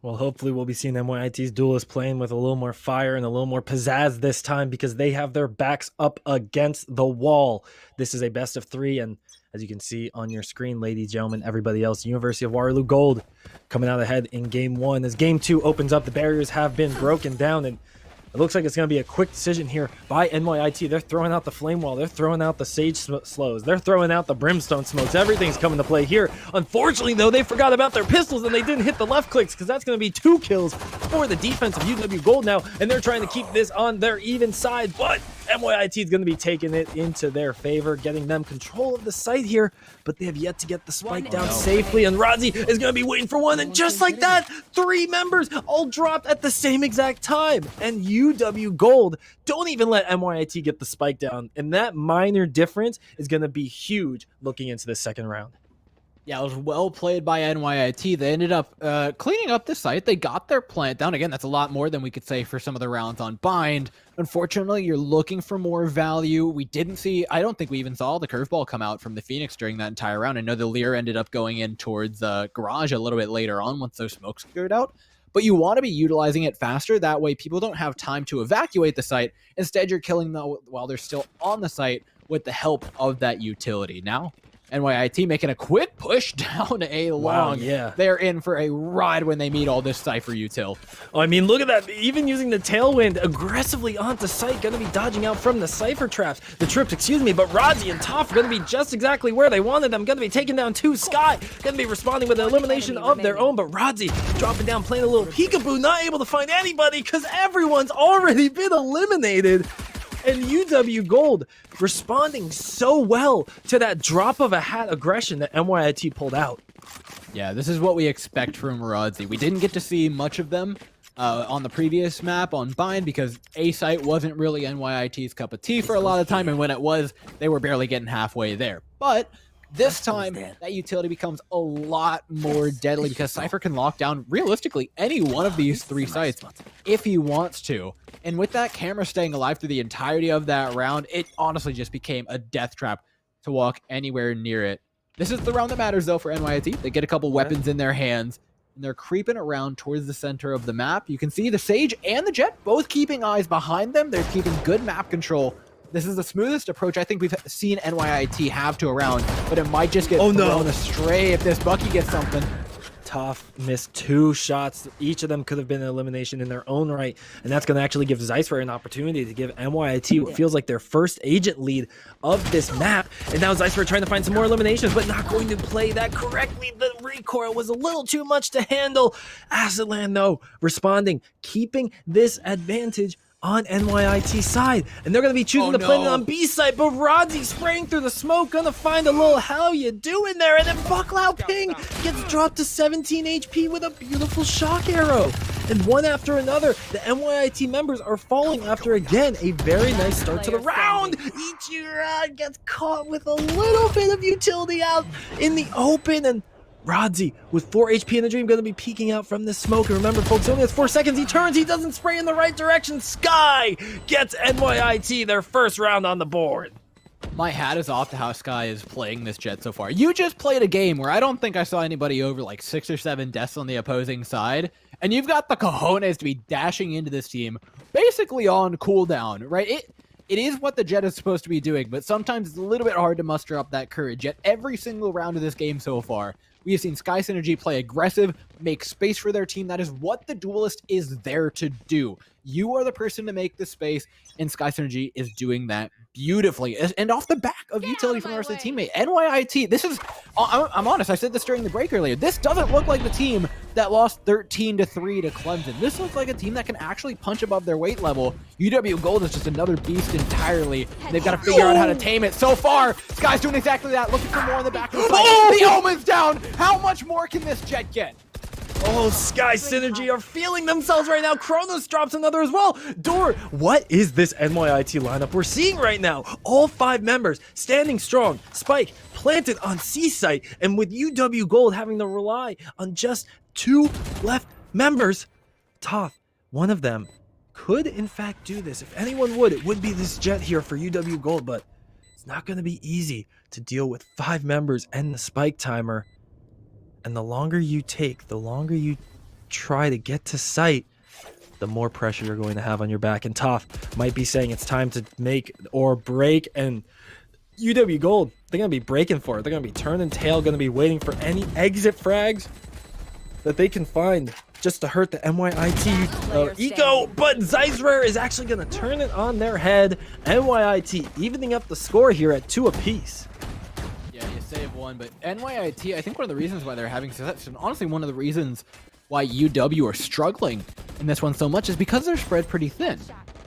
Well, hopefully we'll be seeing NYIT's duelists playing with a little more fire and a little more pizzazz this time, because they have their backs up against the wall. This is a best of 3, and as you can see on your screen, ladies, gentlemen, everybody else, University of Waterloo Gold coming out ahead in Game 1. As Game 2 opens up, the barriers have been broken down, and it looks like it's going to be a quick decision here by NYIT. They're throwing out the Flame Wall. They're throwing out the Sage Slows. They're throwing out the Brimstone Smokes. Everything's coming to play here. Unfortunately, though, they forgot about their pistols, and they didn't hit the left clicks, because that's going to be 2 kills for the defense of UW Gold now, and they're trying to keep this on their even side, but NYIT is going to be taking it into their favor, getting them control of the site here, but they have yet to get the spike down safely, and Razi is going to be waiting for one, and just like that, 3 members all dropped at the same exact time, and UW Gold don't even let NYIT get the spike down, and that minor difference is going to be huge looking into the second round. Yeah, it was well played by NYIT. They ended up cleaning up the site. They got their plant down. Again, that's a lot more than we could say for some of the rounds on Bind. Unfortunately, you're looking for more value. We didn't see, I don't think we even saw the curveball come out from the Phoenix during that entire round. I know the Lear ended up going in towards Garage a little bit later on once those smokes cleared out. But you want to be utilizing it faster. That way people don't have time to evacuate the site. Instead, you're killing them while they're still on the site with the help of that utility. Now, NYIT making a quick push down A long. Wow, yeah. They're in for a ride when they meet all this Cypher util. Oh, I mean, look at that. Even using the Tailwind aggressively onto site, going to be dodging out from the Cypher traps. The trips, excuse me, but Razi and Toph are going to be just exactly where they wanted them. Going to be taking down 2 Sky. Going to be responding with an elimination of their own, but Razi dropping down, playing a little peekaboo, not able to find anybody because everyone's already been eliminated. And UW Gold responding so well to that drop of a hat aggression that NYIT pulled out. Yeah, this is what we expect from Razi. We didn't get to see much of them on the previous map on Bind because A site wasn't really NYIT's cup of tea for a lot of the time, and when it was, they were barely getting halfway there. But this time, that utility becomes a lot more deadly because Cypher can lock down, realistically, any one of these 3 sites if he wants to. And with that camera staying alive through the entirety of that round, it honestly just became a death trap to walk anywhere near it. This is the round that matters, though, for NYIT. They get a couple weapons in their hands, and they're creeping around towards the center of the map. You can see the Sage and the Jet both keeping eyes behind them. They're keeping good map control. This is the smoothest approach I think we've seen NYIT have to a round, but it might just get thrown astray if this Bucky gets something. Toph missed 2 shots. Each of them could have been an elimination in their own right, and that's going to actually give Zeisfer an opportunity to give NYIT what feels like their first agent lead of this map. And now Zeisfer trying to find some more eliminations, but not going to play that correctly. The recoil was a little too much to handle. Acidland, though, responding, keeping this advantage on NYIT side, and they're going to be choosing to play it on B side, but Rodzi spraying through the smoke, going to find a little how you doing there, and then Bucklow Ping gets dropped to 17 HP with a beautiful shock arrow. And one after another, the NYIT members are falling after, again, a very nice start to the round. Ichira gets caught with a little bit of utility out in the open, and Rodzi, with 4 HP in the dream, going to be peeking out from this smoke. And remember, folks, he only has 4 seconds. He turns. He doesn't spray in the right direction. Sky gets NYIT their first round on the board. My hat is off to how Sky is playing this Jet so far. You just played a game where I don't think I saw anybody over like 6 or 7 deaths on the opposing side. And you've got the cojones to be dashing into this team basically on cooldown, right? It is what the Jet is supposed to be doing, but sometimes it's a little bit hard to muster up that courage. Yet every single round of this game so far, we have seen Sky Synergy play aggressive, make space for their team. That is what the Duelist is there to do. You are the person to make the space, and Sky Synergy is doing that beautifully. And off the back of utility from the rest of the teammate. NYIT, this is, I'm honest, I said this during the break earlier, this doesn't look like the team that lost 13-3 to Clemson. This looks like a team that can actually punch above their weight level. UW Gold is just another beast entirely. They've got to figure out how to tame it. So far, Sky's doing exactly that, looking for more in the back of the fight. The Omen's down! How much more can this Jet get? Oh, Sky Synergy are feeling themselves right now. Kronos drops another as well. Door, what is this NYIT lineup we're seeing right now? All 5 members standing strong. Spike planted on C site, and with UW Gold having to rely on just 2 left members, Toph, one of them, could in fact do this. If anyone would, it would be this Jet here for UW Gold, but it's not going to be easy to deal with 5 members and the Spike timer. And the longer you take, the longer you try to get to site, the more pressure you're going to have on your back. And Toph might be saying it's time to make or break. And UW Gold, they're going to be breaking for it. They're going to be turning tail, going to be waiting for any exit frags that they can find just to hurt the NYIT eco. But Zeisrer is actually going to turn it on their head. NYIT evening up the score here at 2 apiece. Yeah, you save 1, but NYIT, I think one of the reasons why they're having success, and honestly one of the reasons why UW are struggling in this one so much is because they're spread pretty thin,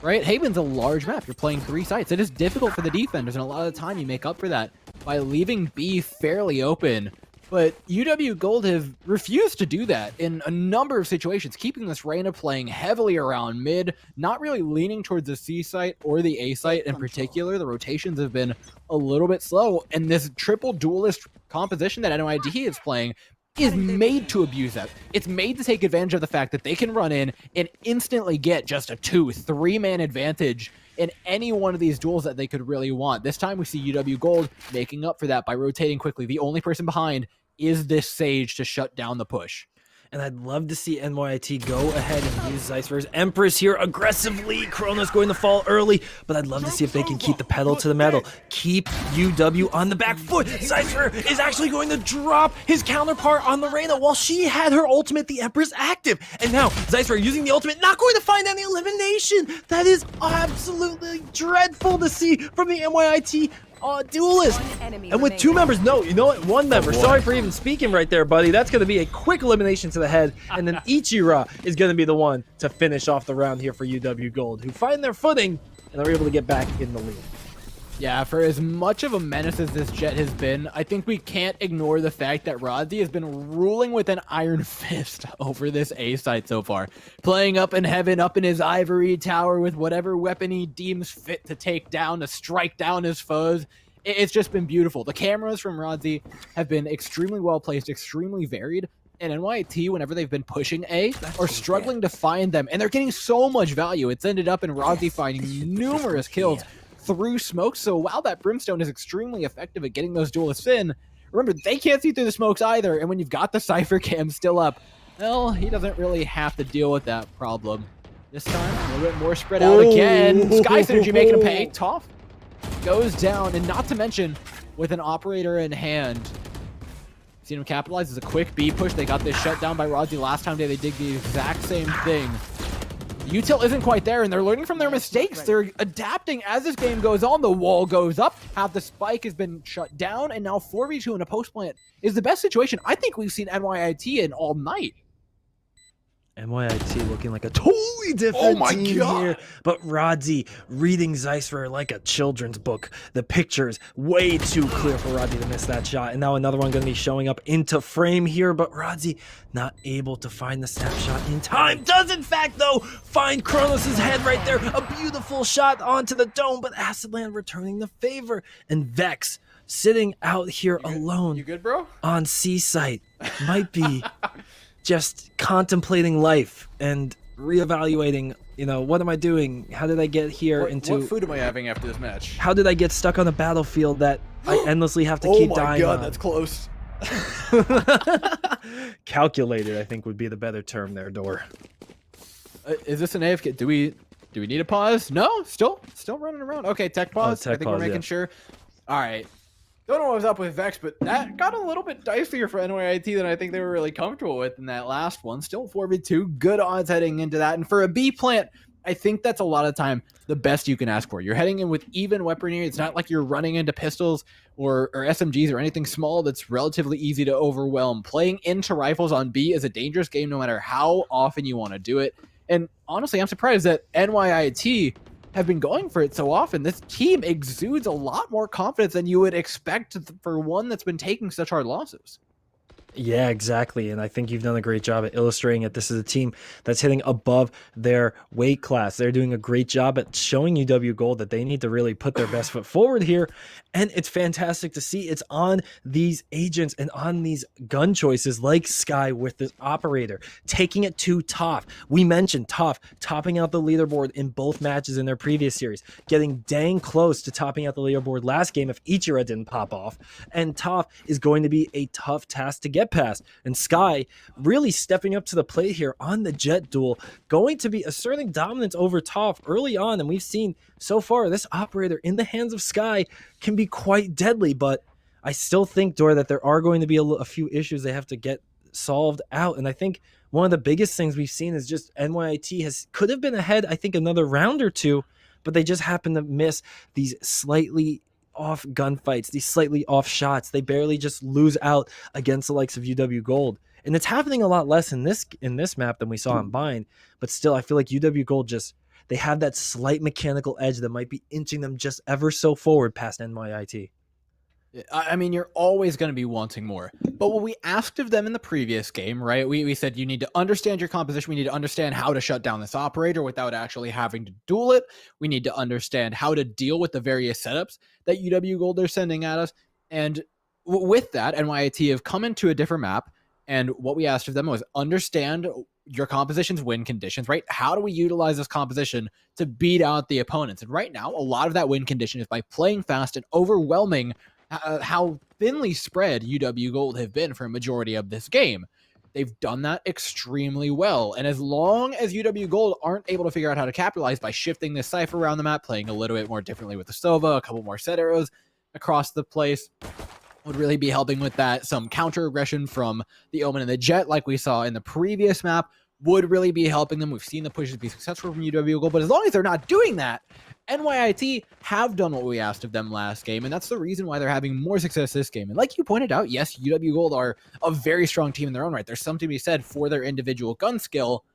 right? Haven's a large map. You're playing 3 sites. It is difficult for the defenders, and a lot of the time you make up for that by leaving B fairly open. But UW Gold have refused to do that in a number of situations, keeping this Reyna playing heavily around mid, not really leaning towards the C site or the A site in particular. The rotations have been a little bit slow, and this triple duelist composition that NYIT is playing is made to abuse that. It's made to take advantage of the fact that they can run in and instantly get just a 2-3-man advantage in any one of these duels that they could really want. This time we see UW Gold making up for that by rotating quickly. The only person behind is this Sage to shut down the push. And I'd love to see NYIT go ahead and use Zeisver's Empress here aggressively. Kronos going to fall early, but I'd love to see if they can keep the pedal to the metal. Keep UW on the back foot. Zeisver is actually going to drop his counterpart on the Reyna while she had her ultimate, the Empress, active. And now Zeisver using the ultimate, not going to find any elimination. That is absolutely dreadful to see from the NYIT duelist. And with 2 members, no, you know what? 1 member. Sorry for even speaking right there, buddy. That's going to be a quick elimination to the head. And then Ichira is going to be the one to finish off the round here for UW Gold, who find their footing and are able to get back in the lead. Yeah, for as much of a menace as this Jet has been, I think we can't ignore the fact that Rodzi has been ruling with an iron fist over this A site so far. Playing up in heaven, up in his ivory tower with whatever weapon he deems fit to take down, to strike down his foes. It's just been beautiful. The cameras from Rodzi have been extremely well placed, extremely varied. And NYIT, whenever they've been pushing A, are struggling to find them. And they're getting so much value. It's ended up in Rodzi finding numerous kills through smoke. So while that Brimstone is extremely effective at getting those duelists in, remember, they can't see through the smokes either. And when you've got the Cypher Cam still up, well, he doesn't really have to deal with that problem. This time, a little bit more spread out again. Sky Synergy making a pay. Toph goes down, and not to mention, with an operator in hand, Seen him capitalize. It's a quick B push. They got this shut down by Rodzi last time they did the exact same thing. Util isn't quite there, and they're learning from their mistakes. They're adapting as this game goes on. The wall goes up, half the spike has been shut down, and now 4v2 in a post plant is the best situation I think we've seen NYIT in all night. NYIT looking like a totally different team here. But Rodzi reading Zeisler like a children's book. The picture's way too clear for Rodzi to miss that shot. And now another one going to be showing up into frame here. But Rodzi not able to find the snapshot in time. Does in fact, though, find Kronos' head right there. A beautiful shot onto the dome. But Acidland returning the favor. And Vex sitting out here alone. You good, bro? On C site. Might be... just contemplating life and reevaluating, you know, what am I doing? How did I get here What food am I having after this match? How did I get stuck on a battlefield that I endlessly have to keep dying on? Oh my god, that's close. Calculated, I think, would be the better term there, Door. Is this an AFK? Do we need a pause? No, still running around. Okay, tech pause. Tech I think pause, we're making sure. All right. Don't know what was up with Vex, but that got a little bit dicier for NYIT than I think they were really comfortable with in that last one. Still 4v2, good odds heading into that. And for a B plant, I think that's a lot of time the best you can ask for. You're heading in with even weaponry. It's not like you're running into pistols or SMGs or anything small that's relatively easy to overwhelm. Playing into rifles on B is a dangerous game no matter how often you want to do it. And honestly, I'm surprised that NYIT have been going for it so often. This team exudes a lot more confidence than you would expect for one that's been taking such hard losses. Yeah, exactly. And I think you've done a great job at illustrating it. This is a team that's hitting above their weight class. They're doing a great job at showing UW Gold that they need to really put their best foot forward here. And it's fantastic to see it's on these agents and on these gun choices like Sky with this operator, taking it to Toph. We mentioned Toph topping out the leaderboard in both matches in their previous series, getting dang close to topping out the leaderboard last game if Ichira didn't pop off. And Toph is going to be a tough task to get past. And Sky really stepping up to the plate here on the Jet duel, going to be asserting dominance over Toph early on. And we've seen so far this operator in the hands of Sky can be quite deadly, but I still think, Dora, that there are going to be a few issues they have to get solved out. And I think one of the biggest things we've seen is just NYIT could have been ahead, I think, another round or two, but they just happen to miss these slightly off gunfights, these slightly off shots. They barely just lose out against the likes of UW Gold. And it's happening a lot less in this map than we saw in Bind, but still I feel like UW Gold they have that slight mechanical edge that might be inching them just ever so forward past NYIT. I mean, you're always going to be wanting more. But what we asked of them in the previous game, right? We said you need to understand your composition. We need to understand how to shut down this operator without actually having to duel it. We need to understand how to deal with the various setups that UW Gold are sending at us. And with that, NYIT have come into a different map. And what we asked of them was understand your composition's win conditions, right? How do we utilize this composition to beat out the opponents? And right now, a lot of that win condition is by playing fast and overwhelming how thinly spread UW Gold have been for a majority of this game. They've done that extremely well. And as long as UW Gold aren't able to figure out how to capitalize by shifting this Cypher around the map, playing a little bit more differently with the Sova, a couple more set arrows across the place, would really be helping with that. Some counter aggression from the Omen and the Jet, like we saw in the previous map, would really be helping them. We've seen the pushes be successful from UW Gold, but as long as they're not doing that, NYIT have done what we asked of them last game, and that's the reason why they're having more success this game. And like you pointed out, yes, UW Gold are a very strong team in their own right. There's something to be said for their individual gun skill,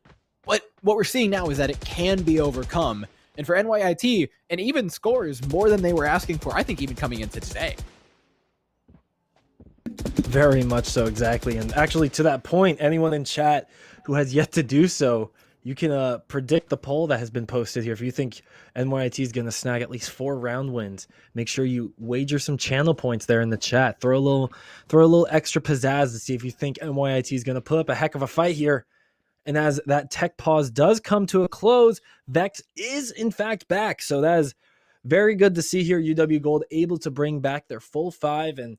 but what we're seeing now is that it can be overcome. And for NYIT, an even score is more than they were asking for, I think, even coming into today. Very much so, exactly. And actually, to that point, anyone in chat who has yet to do so, you can predict the poll that has been posted here. If you think NYIT is going to snag at least 4 round wins, make sure you wager some channel points there in the chat. Throw a little extra pizzazz to see if you think NYIT is going to put up a heck of a fight here. And as that tech pause does come to a close, Vex is in fact back. So that is very good to see here. UW Gold able to bring back their full 5, and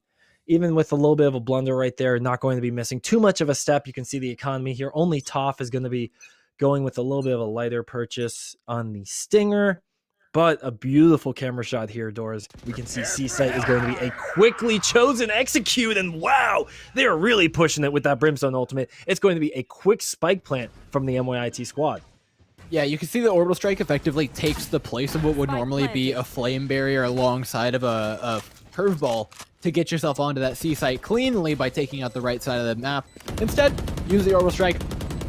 even with a little bit of a blunder right there, not going to be missing too much of a step. You can see the economy here. Only Toph is going to be going with a little bit of a lighter purchase on the Stinger. But a beautiful camera shot here, Doors. We can see C-Site is going to be a quickly chosen execute, and wow, they are really pushing it with that Brimstone ultimate. It's going to be a quick spike plant from the NYIT squad. Yeah, you can see the orbital strike effectively takes the place of what would normally be a flame barrier alongside of a curveball to get yourself onto that C-Site cleanly by taking out the right side of the map. Instead, use the orbital strike.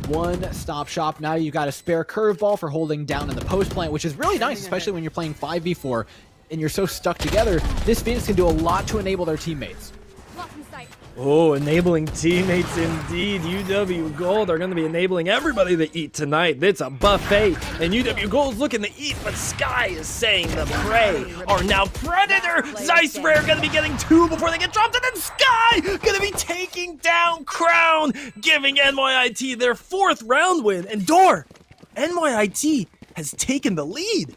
One stop shop. Now you've got a spare curveball for holding down in the post plant, which is really nice, especially when you're playing 5v4 and you're so stuck together. This Phoenix can do a lot to enable their teammates. Oh, enabling teammates indeed. UW Gold are going to be enabling everybody to eat tonight. It's a buffet, and UW Gold's looking to eat, but Sky is saying the prey are now Predator. Zeissrare going to be getting 2 before they get dropped, and then Sky going to be taking down Crown, giving NYIT their 4th round win. And Door, NYIT has taken the lead.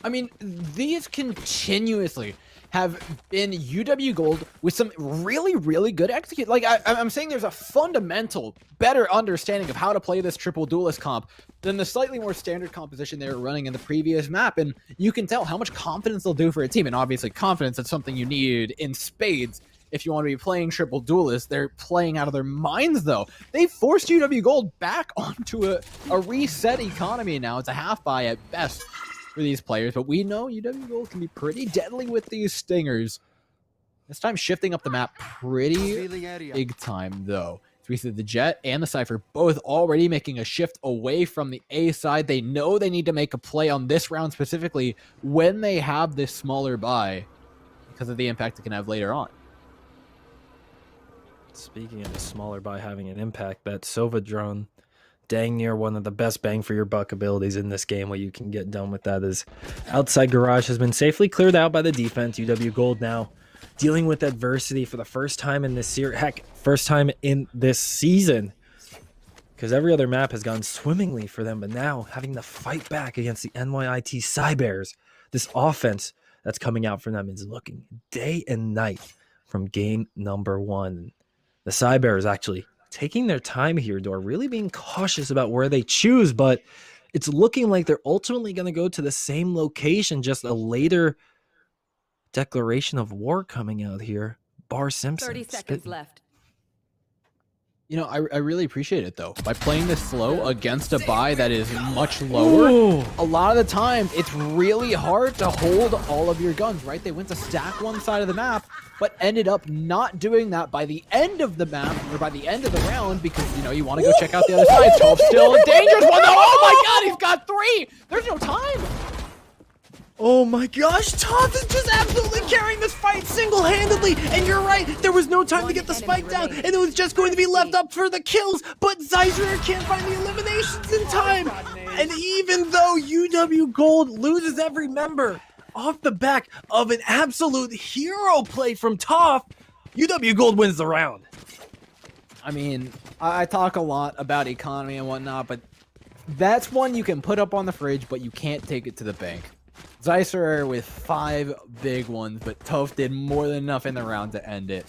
I mean, these continuously have been UW Gold with some really, really good execute. Like, I'm saying there's a fundamental, better understanding of how to play this triple duelist comp than the slightly more standard composition they were running in the previous map. And you can tell how much confidence they'll do for a team. And obviously, confidence is something you need in spades if you want to be playing triple duelist. They're playing out of their minds, though. They forced UW Gold back onto a reset economy now. It's a half buy at best for these players, but we know UW Gold can be pretty deadly with these stingers. This time shifting up the map pretty big time, though. So we see the Jet and the Cypher both already making a shift away from the A side. They know they need to make a play on this round specifically when they have this smaller buy because of the impact it can have later on. Speaking of the smaller buy having an impact, that Sova drone, dang near one of the best bang for your buck abilities in this game. What you can get done with that is outside garage has been safely cleared out by the defense. UW Gold now dealing with adversity for the first time in this series, heck, first time in this season, because every other map has gone swimmingly for them, but now having to fight back against the NYIT Cybears. This offense that's coming out for them is looking day and night from game number 1. The Cybears actually taking their time here, Door, really being cautious about where they choose, but it's looking like they're ultimately going to go to the same location, just a later declaration of war coming out here. Bar Simpson. 30 seconds left. You know, I really appreciate it, though. By playing this slow against a buy that is much lower, Ooh. a lot of the time, it's really hard to hold all of your guns, right? They went to stack one side of the map, but ended up not doing that by the end of the map, or by the end of the round, because, you know, you want to go check out the other side. 12 still a dangerous one, though. Oh my god, he's got 3! There's no time! Oh my gosh, Toth is just absolutely carrying this fight single-handedly, and you're right, there was no time to get the spike down, and it was just going to be left up for the kills, but Zeissrare can't find the eliminations in time, and even though UW Gold loses every member off the back of an absolute hero play from Toth, UW Gold wins the round. I mean, I talk a lot about economy and whatnot, but that's one you can put up on the fridge, but you can't take it to the bank. Zeissrare with 5 big ones, but Toph did more than enough in the round to end it.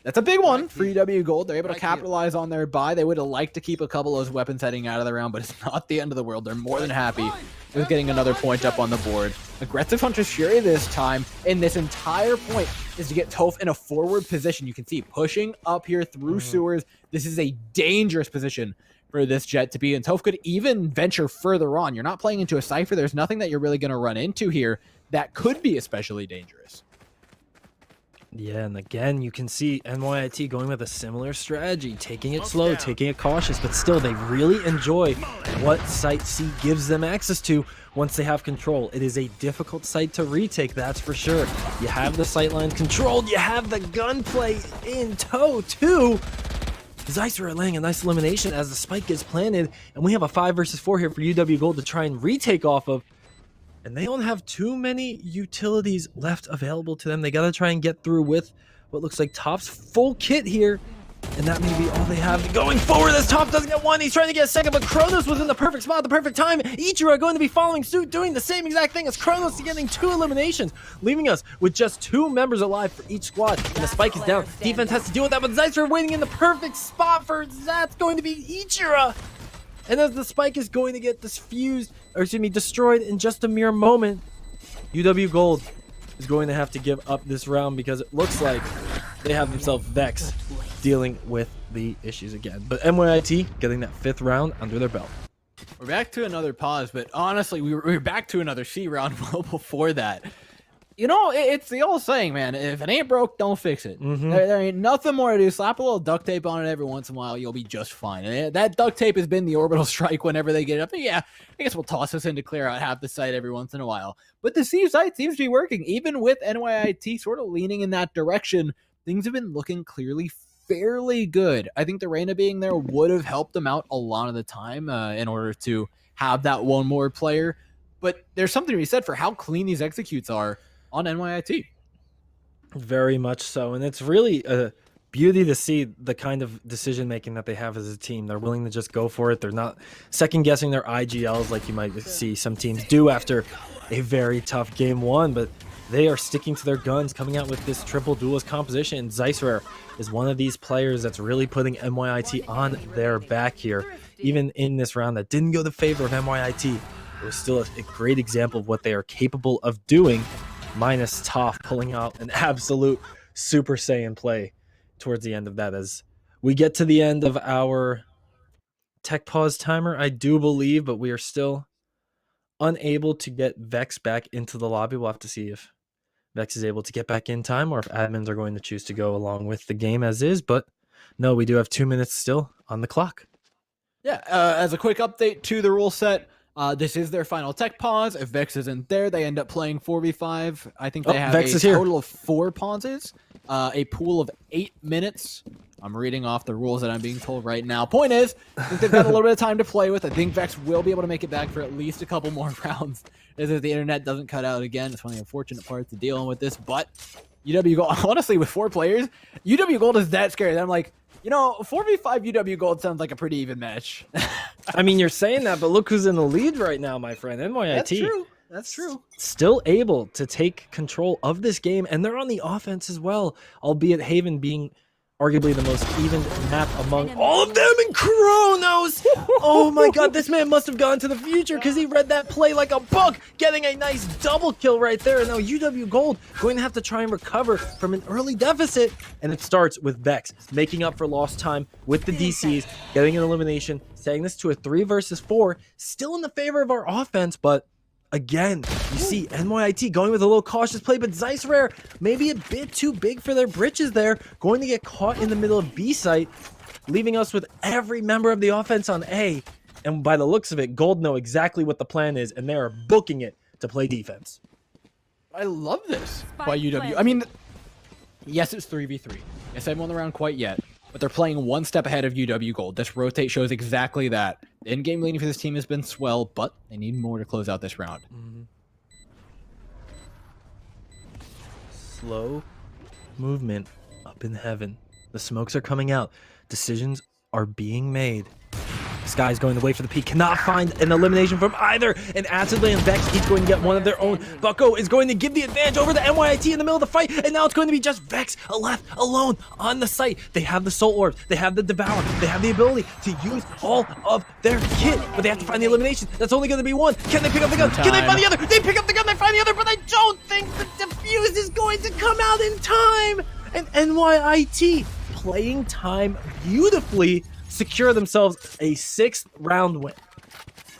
That's a big one for UW Gold. They're able to capitalize on their buy. They would have liked to keep a couple of those weapons heading out of the round, but it's not the end of the world. They're more than happy with getting another point up on the board. Aggressive Hunter's Fury this time, and this entire point is to get Toph in a forward position. You can see pushing up here through sewers. This is a dangerous position for this Jet to be, and Toph could even venture further on. You're not playing into a Cypher. There's nothing that you're really going to run into here that could be especially dangerous. Yeah, and again, you can see NYIT going with a similar strategy, taking it slow, taking it cautious, but still they really enjoy what Site C gives them access to once they have control. It is a difficult site to retake, that's for sure. You have the sightline controlled, you have the gunplay in tow too. Zeissrare laying a nice elimination as the spike gets planted, and we have a 5 versus 4 here for UW Gold to try and retake off of. And they don't have too many utilities left available to them. They got to try and get through with what looks like Toph's full kit here. And that may be all they have going forward as Toph doesn't get one. He's trying to get a second, but Kronos was in the perfect spot at the perfect time. Ichiro going to be following suit, doing the same exact thing as Kronos, getting 2 eliminations, leaving us with just 2 members alive for each squad. And the spike is down. Defense has to deal with that, but Zeissrare waiting in the perfect spot for that's going to be Ichiro. And as the spike is going to get diffused, destroyed in just a mere moment. UW Gold is going to have to give up this round because it looks like they have themselves Vex dealing with the issues again. But NYIT getting that 5th round under their belt. We're back to another pause, but honestly, we were back to another C round well before that. You know, it's the old saying, man. If it ain't broke, don't fix it. There ain't nothing more to do. Slap a little duct tape on it every once in a while. You'll be just fine. And that duct tape has been the orbital strike whenever they get it up. Yeah, I guess we'll toss this in to clear out half the site every once in a while. But the C site seems to be working. Even with NYIT sort of leaning in that direction, things have been looking clearly fairly good. I think the Reyna being there would have helped them out a lot of the time in order to have that one more player. But there's something to be said for how clean these executes are on NYIT. Very much so. And it's really a beauty to see the kind of decision making that they have as a team. They're willing to just go for it. They're not second guessing their IGLs like you might see some teams do after a very tough game 1, but they are sticking to their guns, coming out with this triple duelist composition. And ZeissRare is one of these players that's really putting NYIT on their back here. Even in this round that didn't go the favor of NYIT, it was still a great example of what they are capable of doing, minus Toph pulling out an absolute Super Saiyan play towards the end of that. As we get to the end of our tech pause timer, I do believe, but we are still unable to get Vex back into the lobby. We'll have to see if Vex is able to get back in time or if admins are going to choose to go along with the game as is. But no, we do have 2 minutes still on the clock. Yeah, as a quick update to the rule set, this is their final tech pause. If Vex isn't there, they end up playing 4v5. I think they have Vex a is here. total of 4 pauses, a pool of 8 minutes. I'm reading off the rules that I'm being told right now. Point is, I think they've got a little bit of time to play with. I think Vex will be able to make it back for at least a couple more rounds if the internet doesn't cut out again. It's one of the unfortunate parts of dealing with this, but UW Gold, honestly, with 4 players, UW Gold is that scary that I'm like, you know, 4v5 UW Gold sounds like a pretty even match. I mean, you're saying that, but look who's in the lead right now, my friend. NYIT. That's true. That's true. Still able to take control of this game, and they're on the offense as well, albeit Haven being arguably the most even map among all of them. And Kronos! Oh my god, this man must have gone to the future because he read that play like a book, getting a nice double kill right there. And now UW Gold going to have to try and recover from an early deficit, and it starts with Vex making up for lost time with the DCs, getting an elimination, setting this to a 3 versus 4, still in the favor of our offense. But again, you see NYIT going with a little cautious play, but ZeissRare maybe a bit too big for their britches there, going to get caught in the middle of B site, leaving us with every member of the offense on A. And by the looks of it, Gold know exactly what the plan is, and they are booking it to play defense. I love this by UW. I mean, yes, it's 3v3. Yes, I haven't won the round quite yet, but they're playing one step ahead of UW Gold. This rotate shows exactly that. The in-game leading for this team has been swell, but they need more to close out this round. Slow movement up in heaven. The smokes are coming out. Decisions are being made. Sky's going to wait for the peak. Cannot find an elimination from either. And Acidly and Vex each going to get one of their own. Bucko is going to give the advantage over the NYIT in the middle of the fight. And now it's going to be just Vex left alone on the site. They have the Soul Orbs. They have the Devour. They have the ability to use all of their kit. But they have to find the elimination. That's only going to be one. Can they pick up the gun? Can they find the other? They pick up the gun. They find the other. But I don't think the defuse is going to come out in time. And NYIT playing time beautifully, secure themselves a 6th round win.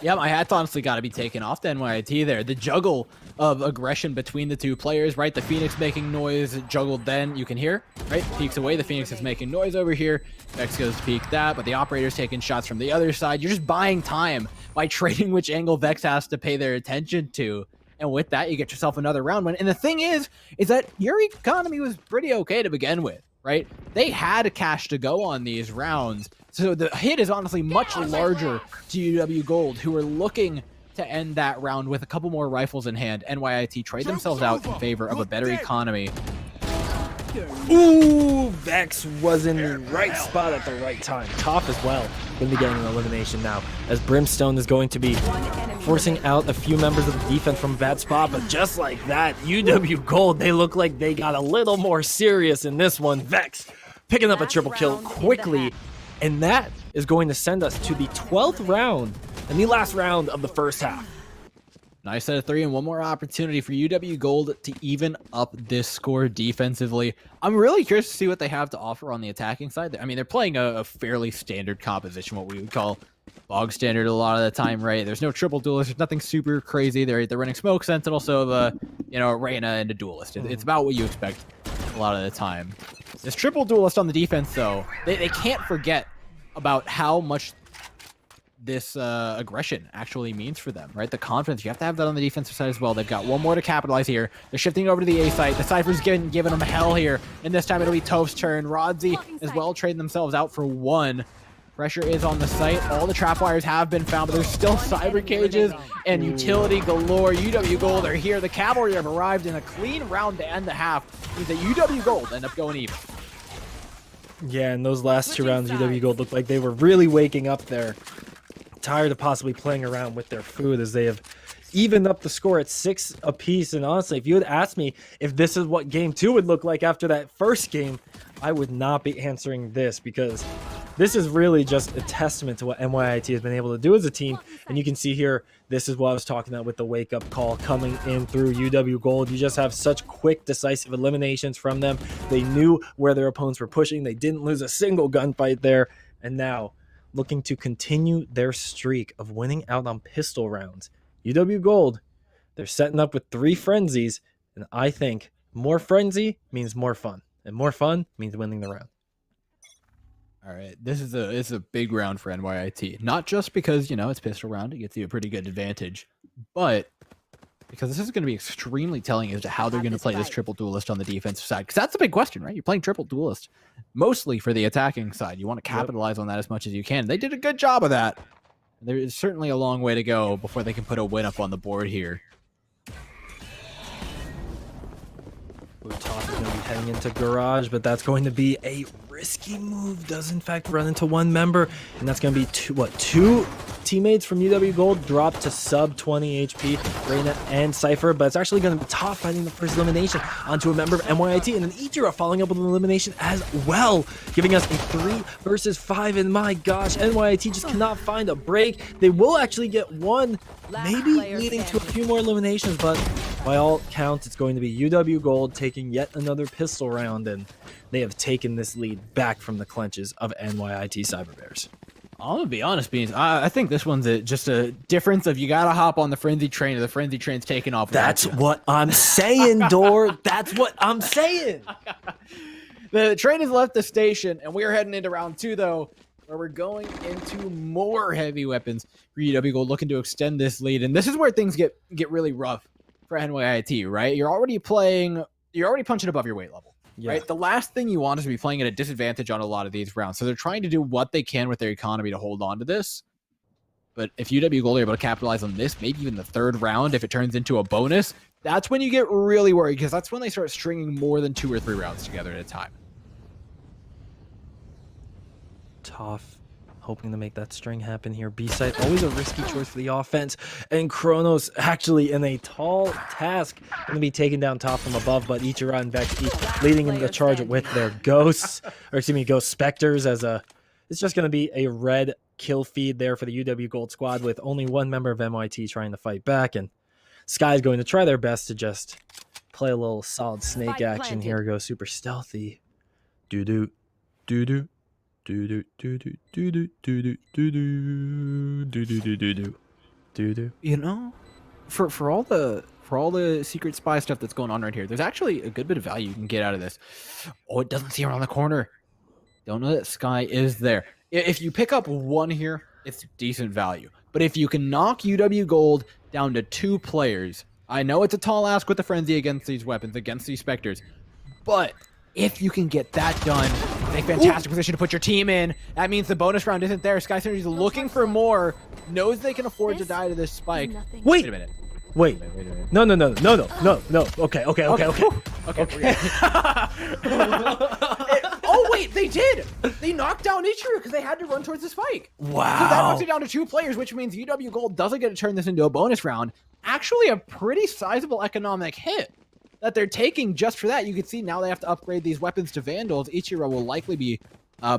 Yeah, my hat's honestly got to be taken off to NYIT there. The juggle of aggression between the two players, right? The Phoenix making noise, juggled then, you can hear, right? Peeks away, the Phoenix is making noise over here. Vex goes to peek that, but the operator's taking shots from the other side. You're just buying time by trading which angle Vex has to pay their attention to. And with that, you get yourself another round win. And the thing is that your economy was pretty okay to begin with, right? They had cash to go on these rounds. So the hit is honestly much larger to UW Gold, who are looking to end that round with a couple more rifles in hand. NYIT trade themselves out in favor of a better economy. Ooh, Vex was in the right spot at the right time. Toph as well going to be getting an elimination now, as Brimstone is going to be forcing out a few members of the defense from a bad spot. But just like that, UW Gold, they look like they got a little more serious in this one. Vex picking up a triple kill quickly, and that is going to send us to the 12th round and the last round of the first half. Nice set of 3 and one more opportunity for UW Gold to even up this score defensively. I'm really curious to see what they have to offer on the attacking side. I mean, they're playing a fairly standard composition, what we would call bog standard a lot of the time, right? There's no triple duelist. There's nothing super crazy. They're running Smoke Sentinel, so the Reyna and a duelist. It's about what you expect a lot of the time. This triple duelist on the defense, though, they can't forget about how much this aggression actually means for them, right? The confidence, you have to have that on the defensive side as well. They've got one more to capitalize here. They're shifting over to the A site. The Cypher's giving them hell here, and this time it'll be Toph's turn. Rodzi as well trading themselves out for 1. Pressure is on the site. All the trap wires have been found, but there's still cyber cages and utility galore. UW Gold are here. The cavalry have arrived in a clean round to end the half. Means that UW Gold end up going even. Yeah, and those last 2 rounds, UW Gold looked like they were really waking up there. Tired of possibly playing around with their food, as they have evened up the score at 6 apiece. And honestly, if you had asked me if this is what game 2 would look like after that first game, I would not be answering this, because this is really just a testament to what NYIT has been able to do as a team. And you can see here, this is what I was talking about with the wake-up call coming in through UW Gold. You just have such quick, decisive eliminations from them. They knew where their opponents were pushing. They didn't lose a single gunfight there. And now, looking to continue their streak of winning out on pistol rounds, UW Gold, they're setting up with 3 frenzies, and I think more frenzy means more fun, and more fun means winning the round. All right, this is a big round for NYIT. Not just because, it's pistol round, it gets you a pretty good advantage, but because this is going to be extremely telling as to how they're going to play this triple duelist on the defensive side. Because that's a big question, right? You're playing triple duelist mostly for the attacking side. You want to capitalize on that as much as you can. They did a good job of that. There is certainly a long way to go before they can put a win up on the board here. Top is going to be heading into garage, but that's going to be a risky move. Does in fact run into 1 member, and that's going to be 2 teammates from UW Gold drop to sub 20 HP, Reyna and Cypher, but it's actually going to be Top finding the first elimination onto a member of NYIT, and then Ichiro following up with an elimination as well, giving us a 3 versus 5, and my gosh, NYIT just cannot find a break. They will actually get 1, maybe leading to a few more eliminations, but by all counts, it's going to be UW Gold taking yet another pistol round, and they have taken this lead back from the clutches of NYIT Cyber Bears. I'm gonna be honest, Beans. I think this one's just a difference of you gotta hop on the frenzy train, or the frenzy train's taking off. That's what I'm saying, Dor. That's what I'm saying. The train has left the station, and we are heading into round 2, though, where we're going into more heavy weapons for UW Gold, looking to extend this lead. And this is where things get really rough for NYIT, right? You're already punching above your weight level. Yeah. Right? The last thing you want is to be playing at a disadvantage on a lot of these rounds. So they're trying to do what they can with their economy to hold on to this. But if UW Gold are able to capitalize on this, maybe even the 3rd round, if it turns into a bonus, that's when you get really worried, because that's when they start stringing more than 2 or 3 rounds together at a time. Tough. Hoping to make that string happen here. B-side, always a risky choice for the offense. And Kronos actually in a tall task going to be taking down Top from above, but Ichiro and Vexy leading in the charge with their ghosts, or excuse me, ghost specters, as it's just going to be a red kill feed there for the UW Gold squad, with only 1 member of NYT trying to fight back, and Sky's going to try their best to just play a little solid snake action here. Go super stealthy. Doo-doo. Doo-doo. Do do do do do do do do do do do do do do do do. You know, for all the secret spy stuff that's going on right here, there's actually a good bit of value you can get out of this. Oh, it doesn't see around the corner. Don't know that Sky is there. If you pick up 1 here, it's decent value. But if you can knock UW Gold down to 2 players, I know it's a tall ask with the frenzy against these weapons, against these specters, but if you can get that done, a fantastic position to put your team in. That means the bonus round isn't there. Sky Synergy's looking for more, knows they can afford to die to this spike. Wait a minute. Wait. No. Okay. Oh, wait, they did. They knocked down Ichiro because they had to run towards the spike. Wow. So that knocks it down to 2 players, which means UW Gold doesn't get to turn this into a bonus round. Actually, a pretty sizable economic hit that they're taking just for that. You can see now they have to upgrade these weapons to Vandals. Ichiro will likely be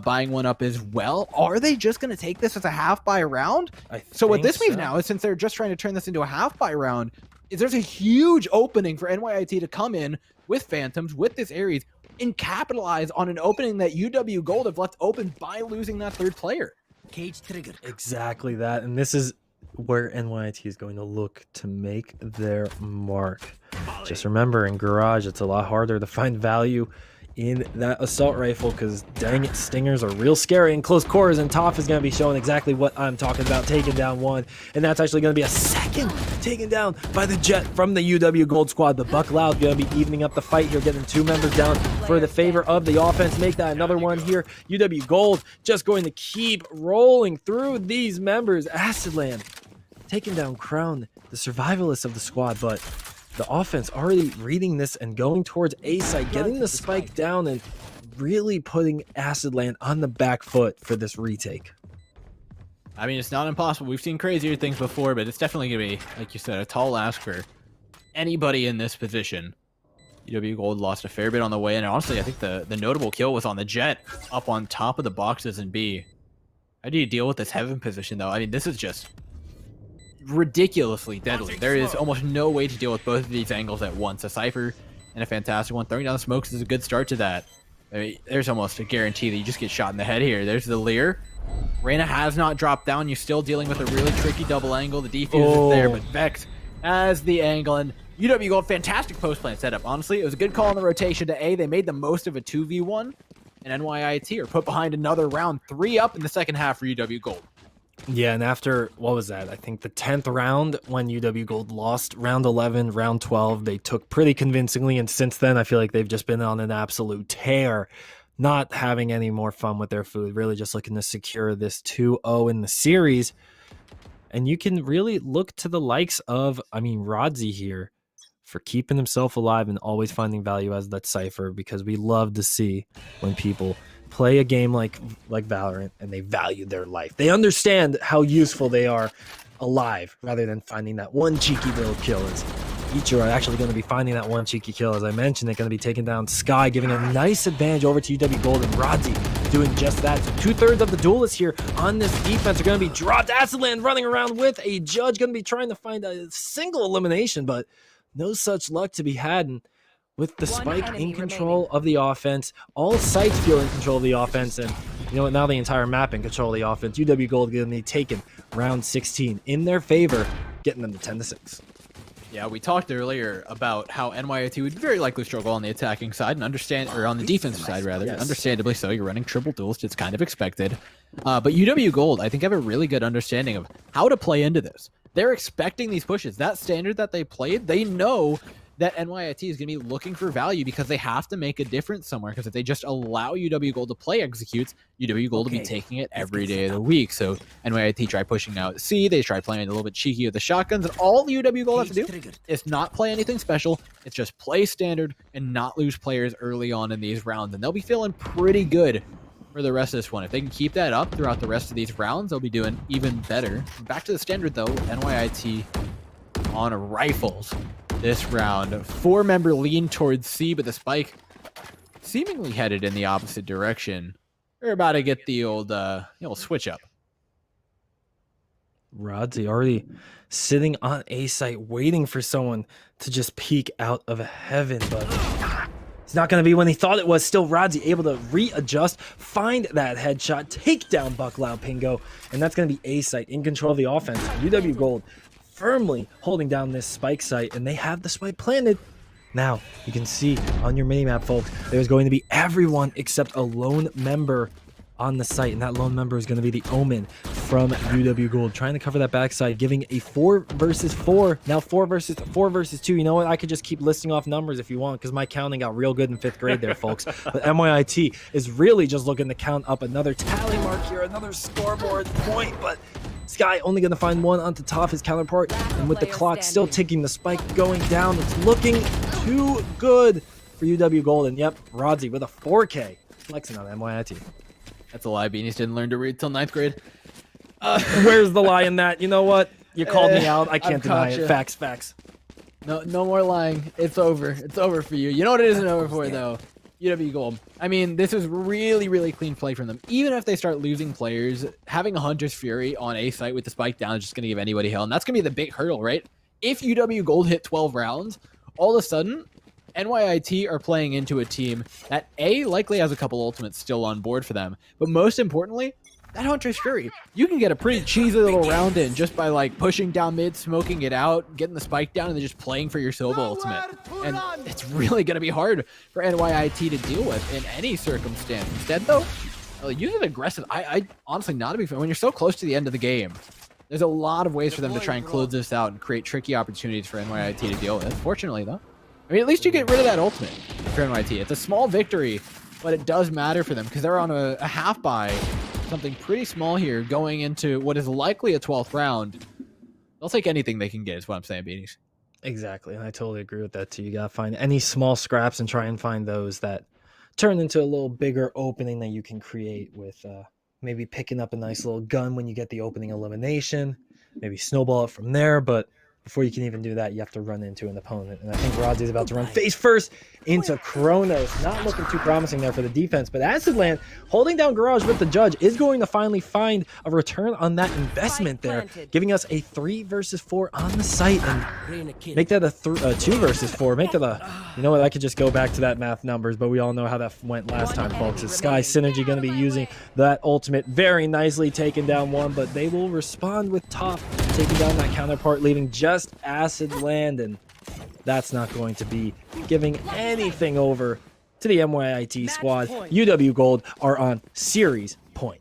buying one up as well. Are they just going to take this as a half buy round? So what this means now is, since they're just trying to turn this into a half buy round, is there's a huge opening for NYIT to come in with Phantoms, with this Ares, and capitalize on an opening that UW Gold have left open by losing that third player. Cage trigger. Exactly that. And this is where NYIT is going to look to make their mark. Just remember, in Garage, it's a lot harder to find value in that assault rifle, because dang it, stingers are real scary in close quarters, and Toph is going to be showing exactly what I'm talking about, taking down one, and that's actually going to be a second taken down by the Jet from the UW Gold squad. The Buck Loud going to be evening up the fight here, getting 2 members down for the favor of the offense. Make that another one here. UW Gold just going to keep rolling through these members. Acidland taking down Crown, the survivalist of the squad, but the offense already reading this and going towards A site, getting the spike down and really putting Acidland on the back foot for this retake. I mean, it's not impossible. We've seen crazier things before, but it's definitely going to be, like you said, a tall ask for anybody in this position. UW Gold lost a fair bit on the way, and honestly, I think the notable kill was on the Jet up on top of the boxes in B. How do you deal with this heaven position, though? I mean, this is just ridiculously deadly. There is almost no way to deal with both of these angles at once. A Cypher and a fantastic one. Throwing down the smokes is a good start to that. I mean, there's almost a guarantee that you just get shot in the head here. There's the Lear. Reyna has not dropped down. You're still dealing with a really tricky double angle. The defuse is there, but Vex has the angle. And UW Gold, fantastic post-plant setup. Honestly, it was a good call on the rotation to A. They made the most of a 2v1. And NYIT are put behind another round. 3 up in the second half for UW Gold. Yeah, and after, what was that? I think the 10th round, when UW Gold lost round 11, round 12, they took pretty convincingly, and since then I feel like they've just been on an absolute tear, not having any more fun with their food, really just looking to secure this 2-0 in the series. And you can really look to the likes of, I mean, Rodzi here for keeping himself alive and always finding value as that Cypher, because we love to see when people play a game like Valorant and they value their life. They understand how useful they are alive, rather than finding that one cheeky little kill. As each are actually going to be finding that one cheeky kill. As I mentioned, they're going to be taking down Sky, giving a nice advantage over to UW Gold, and Rodzi doing just that. So 2/3 of the duelists here on this defense are going to be dropped. Acidland running around with a judge, going to be trying to find a single elimination, but no such luck to be had. And with the spike in control of the offense, all sites feel in control of the offense, and you know what, now the entire map in control of the offense. UW Gold going to be taken round 16 in their favor, getting them to 10-6. Yeah, we talked earlier about how NYIT would very likely struggle on the attacking side, and on the defensive side rather. Yes. Understandably so. You're running triple duelist, it's kind of expected. But UW Gold, I think, have a really good understanding of how to play into this. They're expecting these pushes. That standard that they played, they know that NYIT is going to be looking for value, because they have to make a difference somewhere. Because if they just allow UW Gold to play executes, UW Gold will be taking it every day of the week. So NYIT try pushing out C. They try playing a little bit cheeky with the shotguns. And all UW Gold have to do is not play anything special. It's just play standard and not lose players early on in these rounds. And they'll be feeling pretty good for the rest of this one. If they can keep that up throughout the rest of these rounds, they'll be doing even better. Back to the standard, though. NYIT on rifles this round. 4-member lean towards C, but the spike seemingly headed in the opposite direction. We're about to get the old switch up. Rodzi already sitting on A site, waiting for someone to just peek out of heaven, but it's not going to be when he thought it was. Still, Rodzi able to readjust, find that headshot, take down Buckloud Pingo, and that's going to be A site in control of the offense. UW Gold firmly holding down this spike site, and they have the spike planted. Now, you can see on your minimap, folks, there's going to be everyone except a lone member on the site, and that lone member is going to be the Omen from UW Gold, trying to cover that backside, giving a 4 versus 4. Now 4 versus 2. You know what? I could just keep listing off numbers if you want, because my counting got real good in 5th grade there, folks. But NYIT is really just looking to count up another tally mark here, another scoreboard point, but Sky only going to find one onto top his counterpart, and with the clock still ticking, the spike going down, it's looking too good for UW Gold. And yep, Rodzi with a 4K flexing on NYIT. That's a lie. Beanies didn't learn to read till 9th grade. Where's the lie in that? You know what? You called me out. I can't deny it. Facts. No more lying. It's over. It's over for you. You know what it isn't over for, though? UW Gold. I mean, this is really, really clean play from them. Even if they start losing players, having a Hunter's Fury on A site with the spike down is just going to give anybody hell. And that's going to be the big hurdle, right? If UW Gold hit 12 rounds, all of a sudden, NYIT are playing into a team that A, likely has a couple ultimates still on board for them. But most importantly, that Hunter's Fury, you can get a pretty cheesy little round in just by like pushing down mid, smoking it out, getting the spike down, and then just playing for your Sova ultimate. And it's really going to be hard for NYIT to deal with in any circumstance. Instead, though, use it aggressive. I honestly, not a big fan. When you're so close to the end of the game, there's a lot of ways for them to try and close this out and create tricky opportunities for NYIT to deal with. Fortunately, though, I mean, at least you get rid of that ultimate for NYIT. It's a small victory, but it does matter for them because they're on a half buy. Something pretty small here going into what is likely a 12th round. They'll take anything they can get is what I'm saying, Beanies. Exactly, and I totally agree with that too. You gotta find any small scraps and try and find those that turn into a little bigger opening that you can create with maybe picking up a nice little gun when you get the opening elimination, maybe snowball it from there, but before you can even do that, you have to run into an opponent. And I think Rodzy's about to run face first into Kronos. Not looking too promising there for the defense, but Acid Land holding down Garage with the judge is going to finally find a return on that investment there, giving us a 3 versus 4 on the site and make that a 2 versus 4. Make that a, you know what, I could just go back to that math numbers, but we all know how that went last time, folks. Is Sky Synergy going to be using that ultimate very nicely, taking down one, but they will respond with Top, taking down that counterpart, leaving just Acid Land, and that's not going to be giving anything over to the NYIT squad. UW Gold are on series point.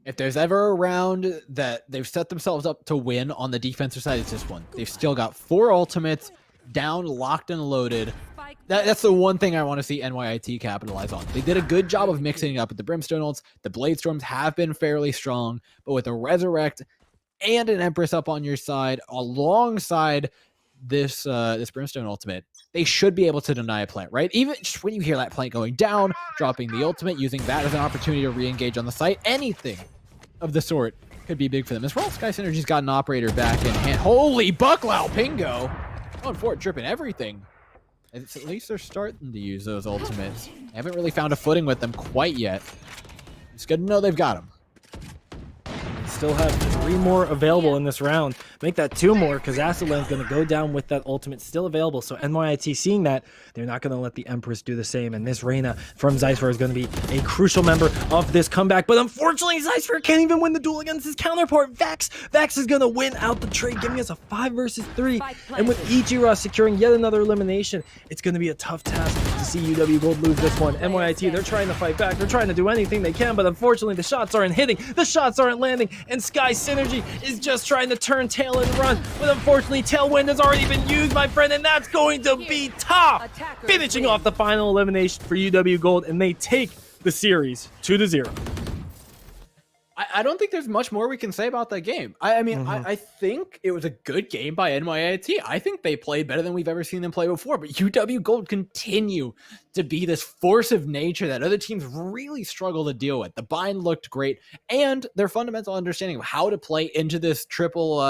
If there's ever a round that they've set themselves up to win on the defensive side, it's this one. They've still got 4 ultimates down, locked and loaded. That's the one thing I want to see NYIT capitalize on. They did a good job of mixing it up with the Brimstone ults. The Blade Storms have been fairly strong, but with a Resurrect and an Empress up on your side alongside this Brimstone ultimate, they should be able to deny a plant, right? Even just when you hear that plant going down, dropping the ultimate, using that as an opportunity to re-engage on the site, anything of the sort could be big for them. As well, Sky Synergy's got an operator back in hand. Holy Bucklow Pingo! Going for it, dripping everything. At least they're starting to use those ultimates. They haven't really found a footing with them quite yet. It's good to know they've got them. Still have 3 more available in this round. Make that 2 more because Acid Land's going to go down with that ultimate still available. So NYIT seeing that, they're not going to let the Empress do the same. And this Reyna from Zeisfer is going to be a crucial member of this comeback. But unfortunately, Zeisfer can't even win the duel against his counterpart, Vax. Vax is going to win out the trade, giving us a 5 versus 3. And with Ichiro securing yet another elimination, it's going to be a tough task to see UW Gold lose this one. NYIT, they're trying to fight back. They're trying to do anything they can, but unfortunately, the shots aren't hitting. The shots aren't landing. And Sky Synergy is just trying to turn tail and run, but unfortunately Tailwind has already been used, my friend, and that's going to be Top, finishing off the final elimination for UW Gold, and they take the series 2-0. I don't think there's much more we can say about that game. I mean, I think it was a good game by NYIT. I think they played better than we've ever seen them play before, but UW Gold continue to be this force of nature that other teams really struggle to deal with. The bind looked great, and their fundamental understanding of how to play into this triple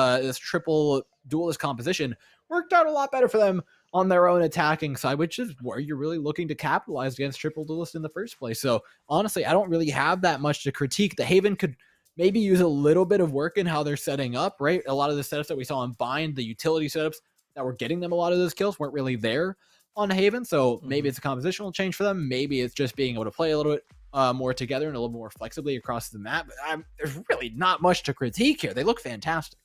duelist composition worked out a lot better for them on their own attacking side, which is where you're really looking to capitalize against triple duelist in the first place. So honestly, I don't really have that much to critique. The Haven could maybe use a little bit of work in how they're setting up, right? A lot of the setups that we saw on Bind, the utility setups that were getting them a lot of those kills weren't really there on Haven. So maybe it's a compositional change for them. Maybe it's just being able to play a little bit more together and a little more flexibly across the map. But there's really not much to critique here. They look fantastic.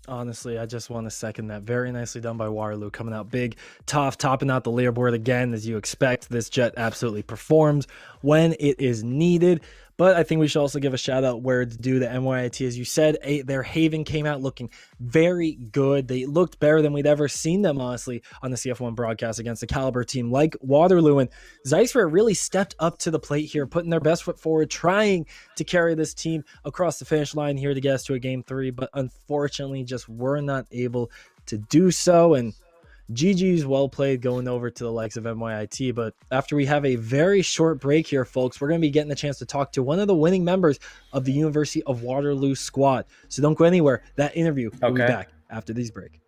Honestly, I just want to second that. Very nicely done by Waterloo, coming out big, tough, topping out the leaderboard again, as you expect. This jet absolutely performs when it is needed. But I think we should also give a shout out where it's due to NYIT. As you said, their Haven came out looking very good. They looked better than we'd ever seen them, honestly, on the CF1 broadcast against a caliber team like Waterloo. And Zeisfer really stepped up to the plate here, putting their best foot forward, trying to carry this team across the finish line here to get us to a game 3. But unfortunately, just were not able to do so. And GG's well played going over to the likes of NYIT. But after we have a very short break here, folks, we're going to be getting a chance to talk to one of the winning members of the University of Waterloo squad. So don't go anywhere. That interview will be back after these break.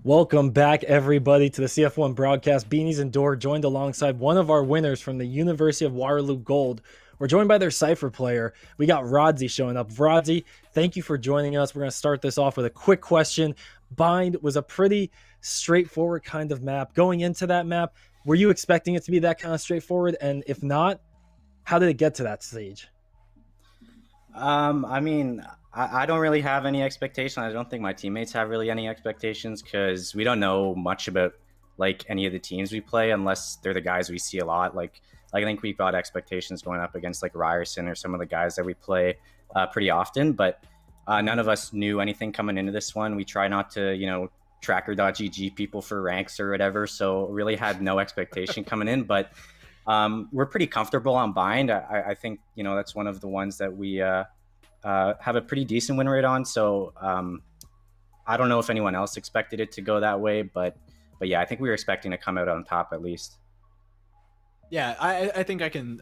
Welcome back, everybody, to the CF1 broadcast. Beanies and Door joined alongside one of our winners from the University of Waterloo Gold. We're joined by their Cypher player. We got Rodzi showing up. Rodzi, thank you for joining us. We're going to start this off with a quick question. Bind was a pretty straightforward kind of map. Going into that map, were you expecting it to be that kind of straightforward? And if not, how did it get to that stage? I mean, I don't really have any expectations. I don't think my teammates have really any expectations because we don't know much about like any of the teams we play unless they're the guys we see a lot. Like I think we've got expectations going up against like Ryerson or some of the guys that we play pretty often, but none of us knew anything coming into this one. We try not to, tracker.gg people for ranks or whatever. So really had no expectation coming in, but we're pretty comfortable on bind. I think, you know, that's one of the ones that we have a pretty decent win rate on. So I don't know if anyone else expected it to go that way, but yeah, I think we were expecting to come out on top at least. Yeah, I think I can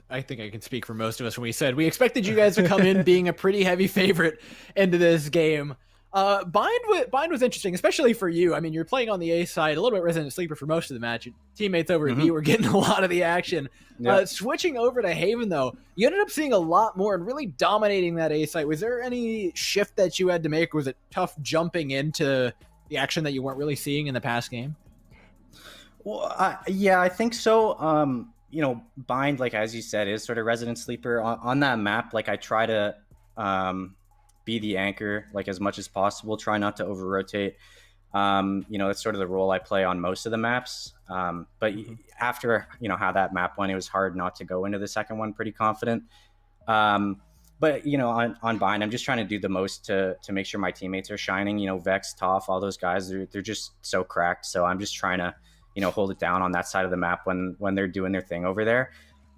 speak for most of us when we said we expected you guys to come in being a pretty heavy favorite into this game. Bind was interesting, especially for you. I mean, you're playing on the A side, a little bit resident sleeper for most of the match. Your teammates over at B were getting a lot of the action. Yeah. Switching over to Haven, though, you ended up seeing a lot more and really dominating that A site. Was there any shift that you had to make? Was it tough jumping into the action that you weren't really seeing in the past game? Well, yeah, I think so. You know, Bind, like as you said, is sort of resident sleeper on that map. Like I try to be the anchor like as much as possible, try not to over rotate. You know, that's sort of the role I play on most of the maps. But after, you know, how that map went, it was hard not to go into the second one pretty confident. But, you know, on Bind, I'm just trying to do the most to make sure my teammates are shining. You know, Vex, Toph, all those guys, they're just so cracked. So I'm just trying to, you know, hold it down on that side of the map when they're doing their thing over there.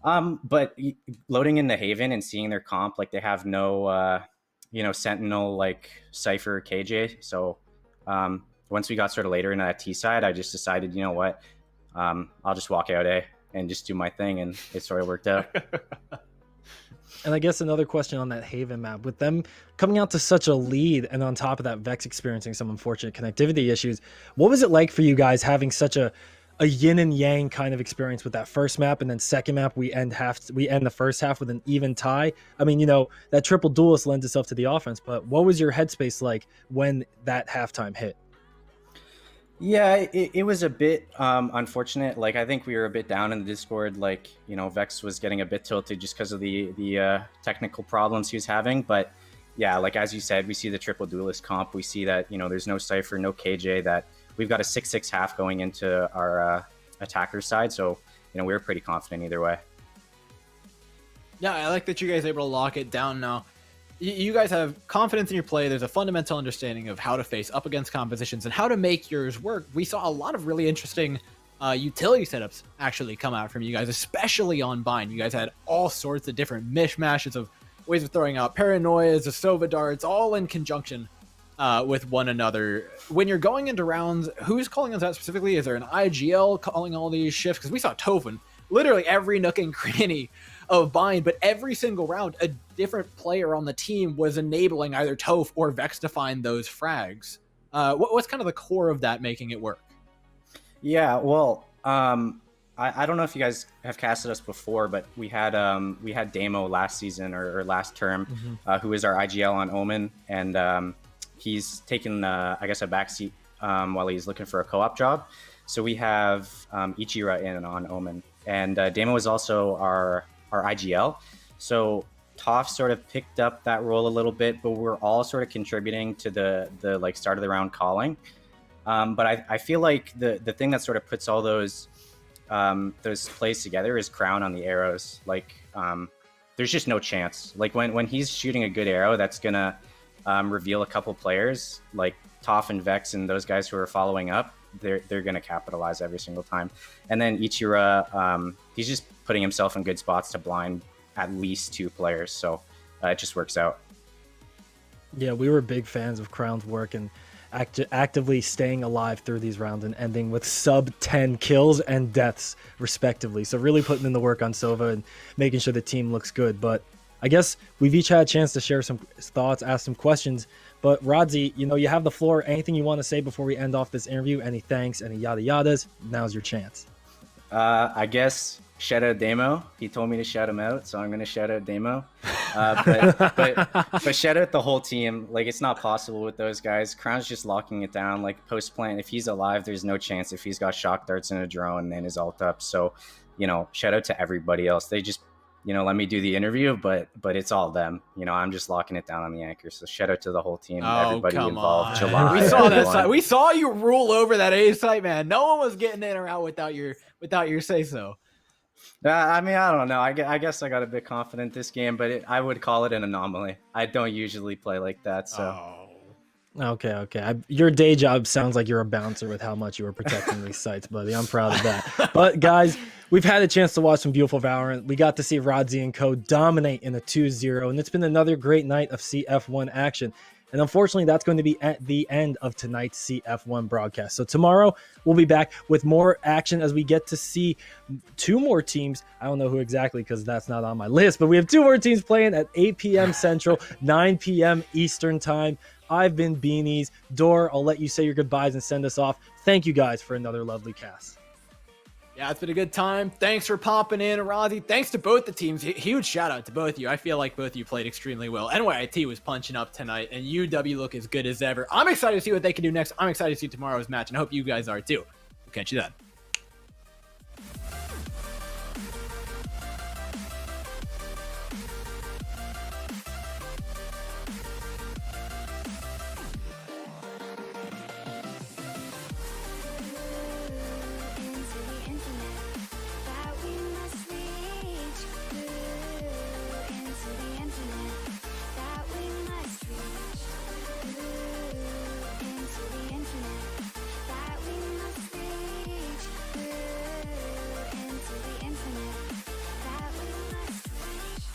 But loading into Haven and seeing their comp, like they have no, you know, Sentinel, like Cypher, KJ. So once we got sort of later into that T side, I just decided, you know what, I'll just walk out A and just do my thing. And it sort of worked out. And I guess another question on that Haven map, with them coming out to such a lead and on top of that Vex experiencing some unfortunate connectivity issues, what was it like for you guys having such a yin and yang kind of experience with that first map, and then second map we end the first half with an even tie? I mean, you know, that triple duelist lends itself to the offense, but what was your headspace like when that halftime hit? Yeah, it was a bit unfortunate. Like, I think we were a bit down in the Discord. Like, you know, Vex was getting a bit tilted just because of the technical problems he was having. But yeah, like as you said, we see the triple duelist comp. We see that, you know, there's no Cypher, no KJ, that we've got a 6-6 half going into our attacker side. So, you know, we were pretty confident either way. Yeah, I like that you guys are able to lock it down now. You guys have confidence in your play. There's a fundamental understanding of how to face up against compositions and how to make yours work. We saw a lot of really interesting utility setups actually come out from you guys, especially on Bind. You guys had all sorts of different mishmashes of ways of throwing out paranoias, the Sova darts, all in conjunction with one another. When you're going into rounds, who's calling us out specifically? Is there an IGL calling all these shifts? Because we saw Tovin literally every nook and cranny of Bind, but every single round, a different player on the team was enabling either Toph or Vex to find those frags. What's kind of the core of that making it work? Yeah, well, I don't know if you guys have casted us before, but we had Damo last season or last term, who is our IGL on Omen, and he's taken, I guess, a backseat while he's looking for a co-op job. So we have Ichira in on Omen, and Damo is also our IGL. So Toph sort of picked up that role a little bit, but we're all sort of contributing to the like start of the round calling. But I feel like the thing that sort of puts all those plays together is Crown on the arrows. Like there's just no chance. Like when he's shooting a good arrow, that's gonna reveal a couple players like Toph and Vex and those guys who are following up. They're gonna capitalize every single time. And then Ichira, he's just putting himself in good spots to blind at least 2 players. So it just works out. Yeah, we were big fans of Crown's work and actively staying alive through these rounds and ending with sub 10 kills and deaths respectively. So really putting in the work on Sova and making sure the team looks good. But I guess we've each had a chance to share some thoughts, ask some questions. But Rodzi, you know, you have the floor. Anything you want to say before we end off this interview? Any thanks, any yada yadas? Now's your chance. I guess shout out Damo. He told me to shout him out, so I'm going to shout out Damo. But shout out the whole team. Like, it's not possible with those guys. Crown's just locking it down. Like, post plant, if he's alive, there's no chance if he's got shock darts and a drone and his ult up. So, you know, shout out to everybody else. They just, you know, let me do the interview, but it's all them. You know, I'm just locking it down on the anchor. So shout out to the whole team, everybody involved. July, we saw that side. We saw you rule over that A site, man. No one was getting in or out without your say so. I mean, I don't know. I guess I got a bit confident this game, but I would call it an anomaly. I don't usually play like that. So Okay. Your day job sounds like you're a bouncer with how much you were protecting these sites, buddy. I'm proud of that. But guys, we've had a chance to watch some beautiful Valorant. We got to see Rodzi and Co dominate in a 2-0, and it's been another great night of CF1 action. And unfortunately, that's going to be at the end of tonight's CF1 broadcast. So tomorrow, we'll be back with more action as we get to see 2 more teams. I don't know who exactly because that's not on my list, but we have 2 more teams playing at 8 p.m. Central, 9 p.m. Eastern Time. I've been Beanies. Dor, I'll let you say your goodbyes and send us off. Thank you guys for another lovely cast. Yeah, it's been a good time. Thanks for popping in, Razi. Thanks to both the teams. Huge shout out to both of you. I feel like both of you played extremely well. NYIT was punching up tonight, and UW look as good as ever. I'm excited to see what they can do next. I'm excited to see tomorrow's match, and I hope you guys are too. We'll catch you then. Into the infinite that we must reach. Into the infinite that we must reach. Into the infinite that we must reach. Into the infinite that we must reach.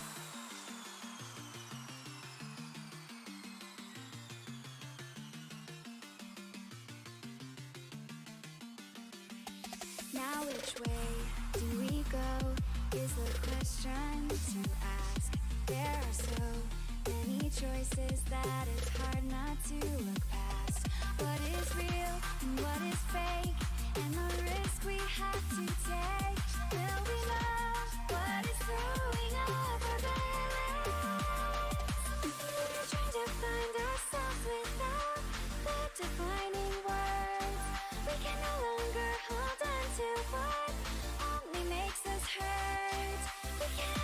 Now which way do we go is the question to ask. There are so many choices that it's hard not to look past. What is real and what is fake, and the risk we have to take. Will we know what is throwing off our balance? We're trying to find ourselves without the defining words. We can no longer hold on to what only makes us hurt. We can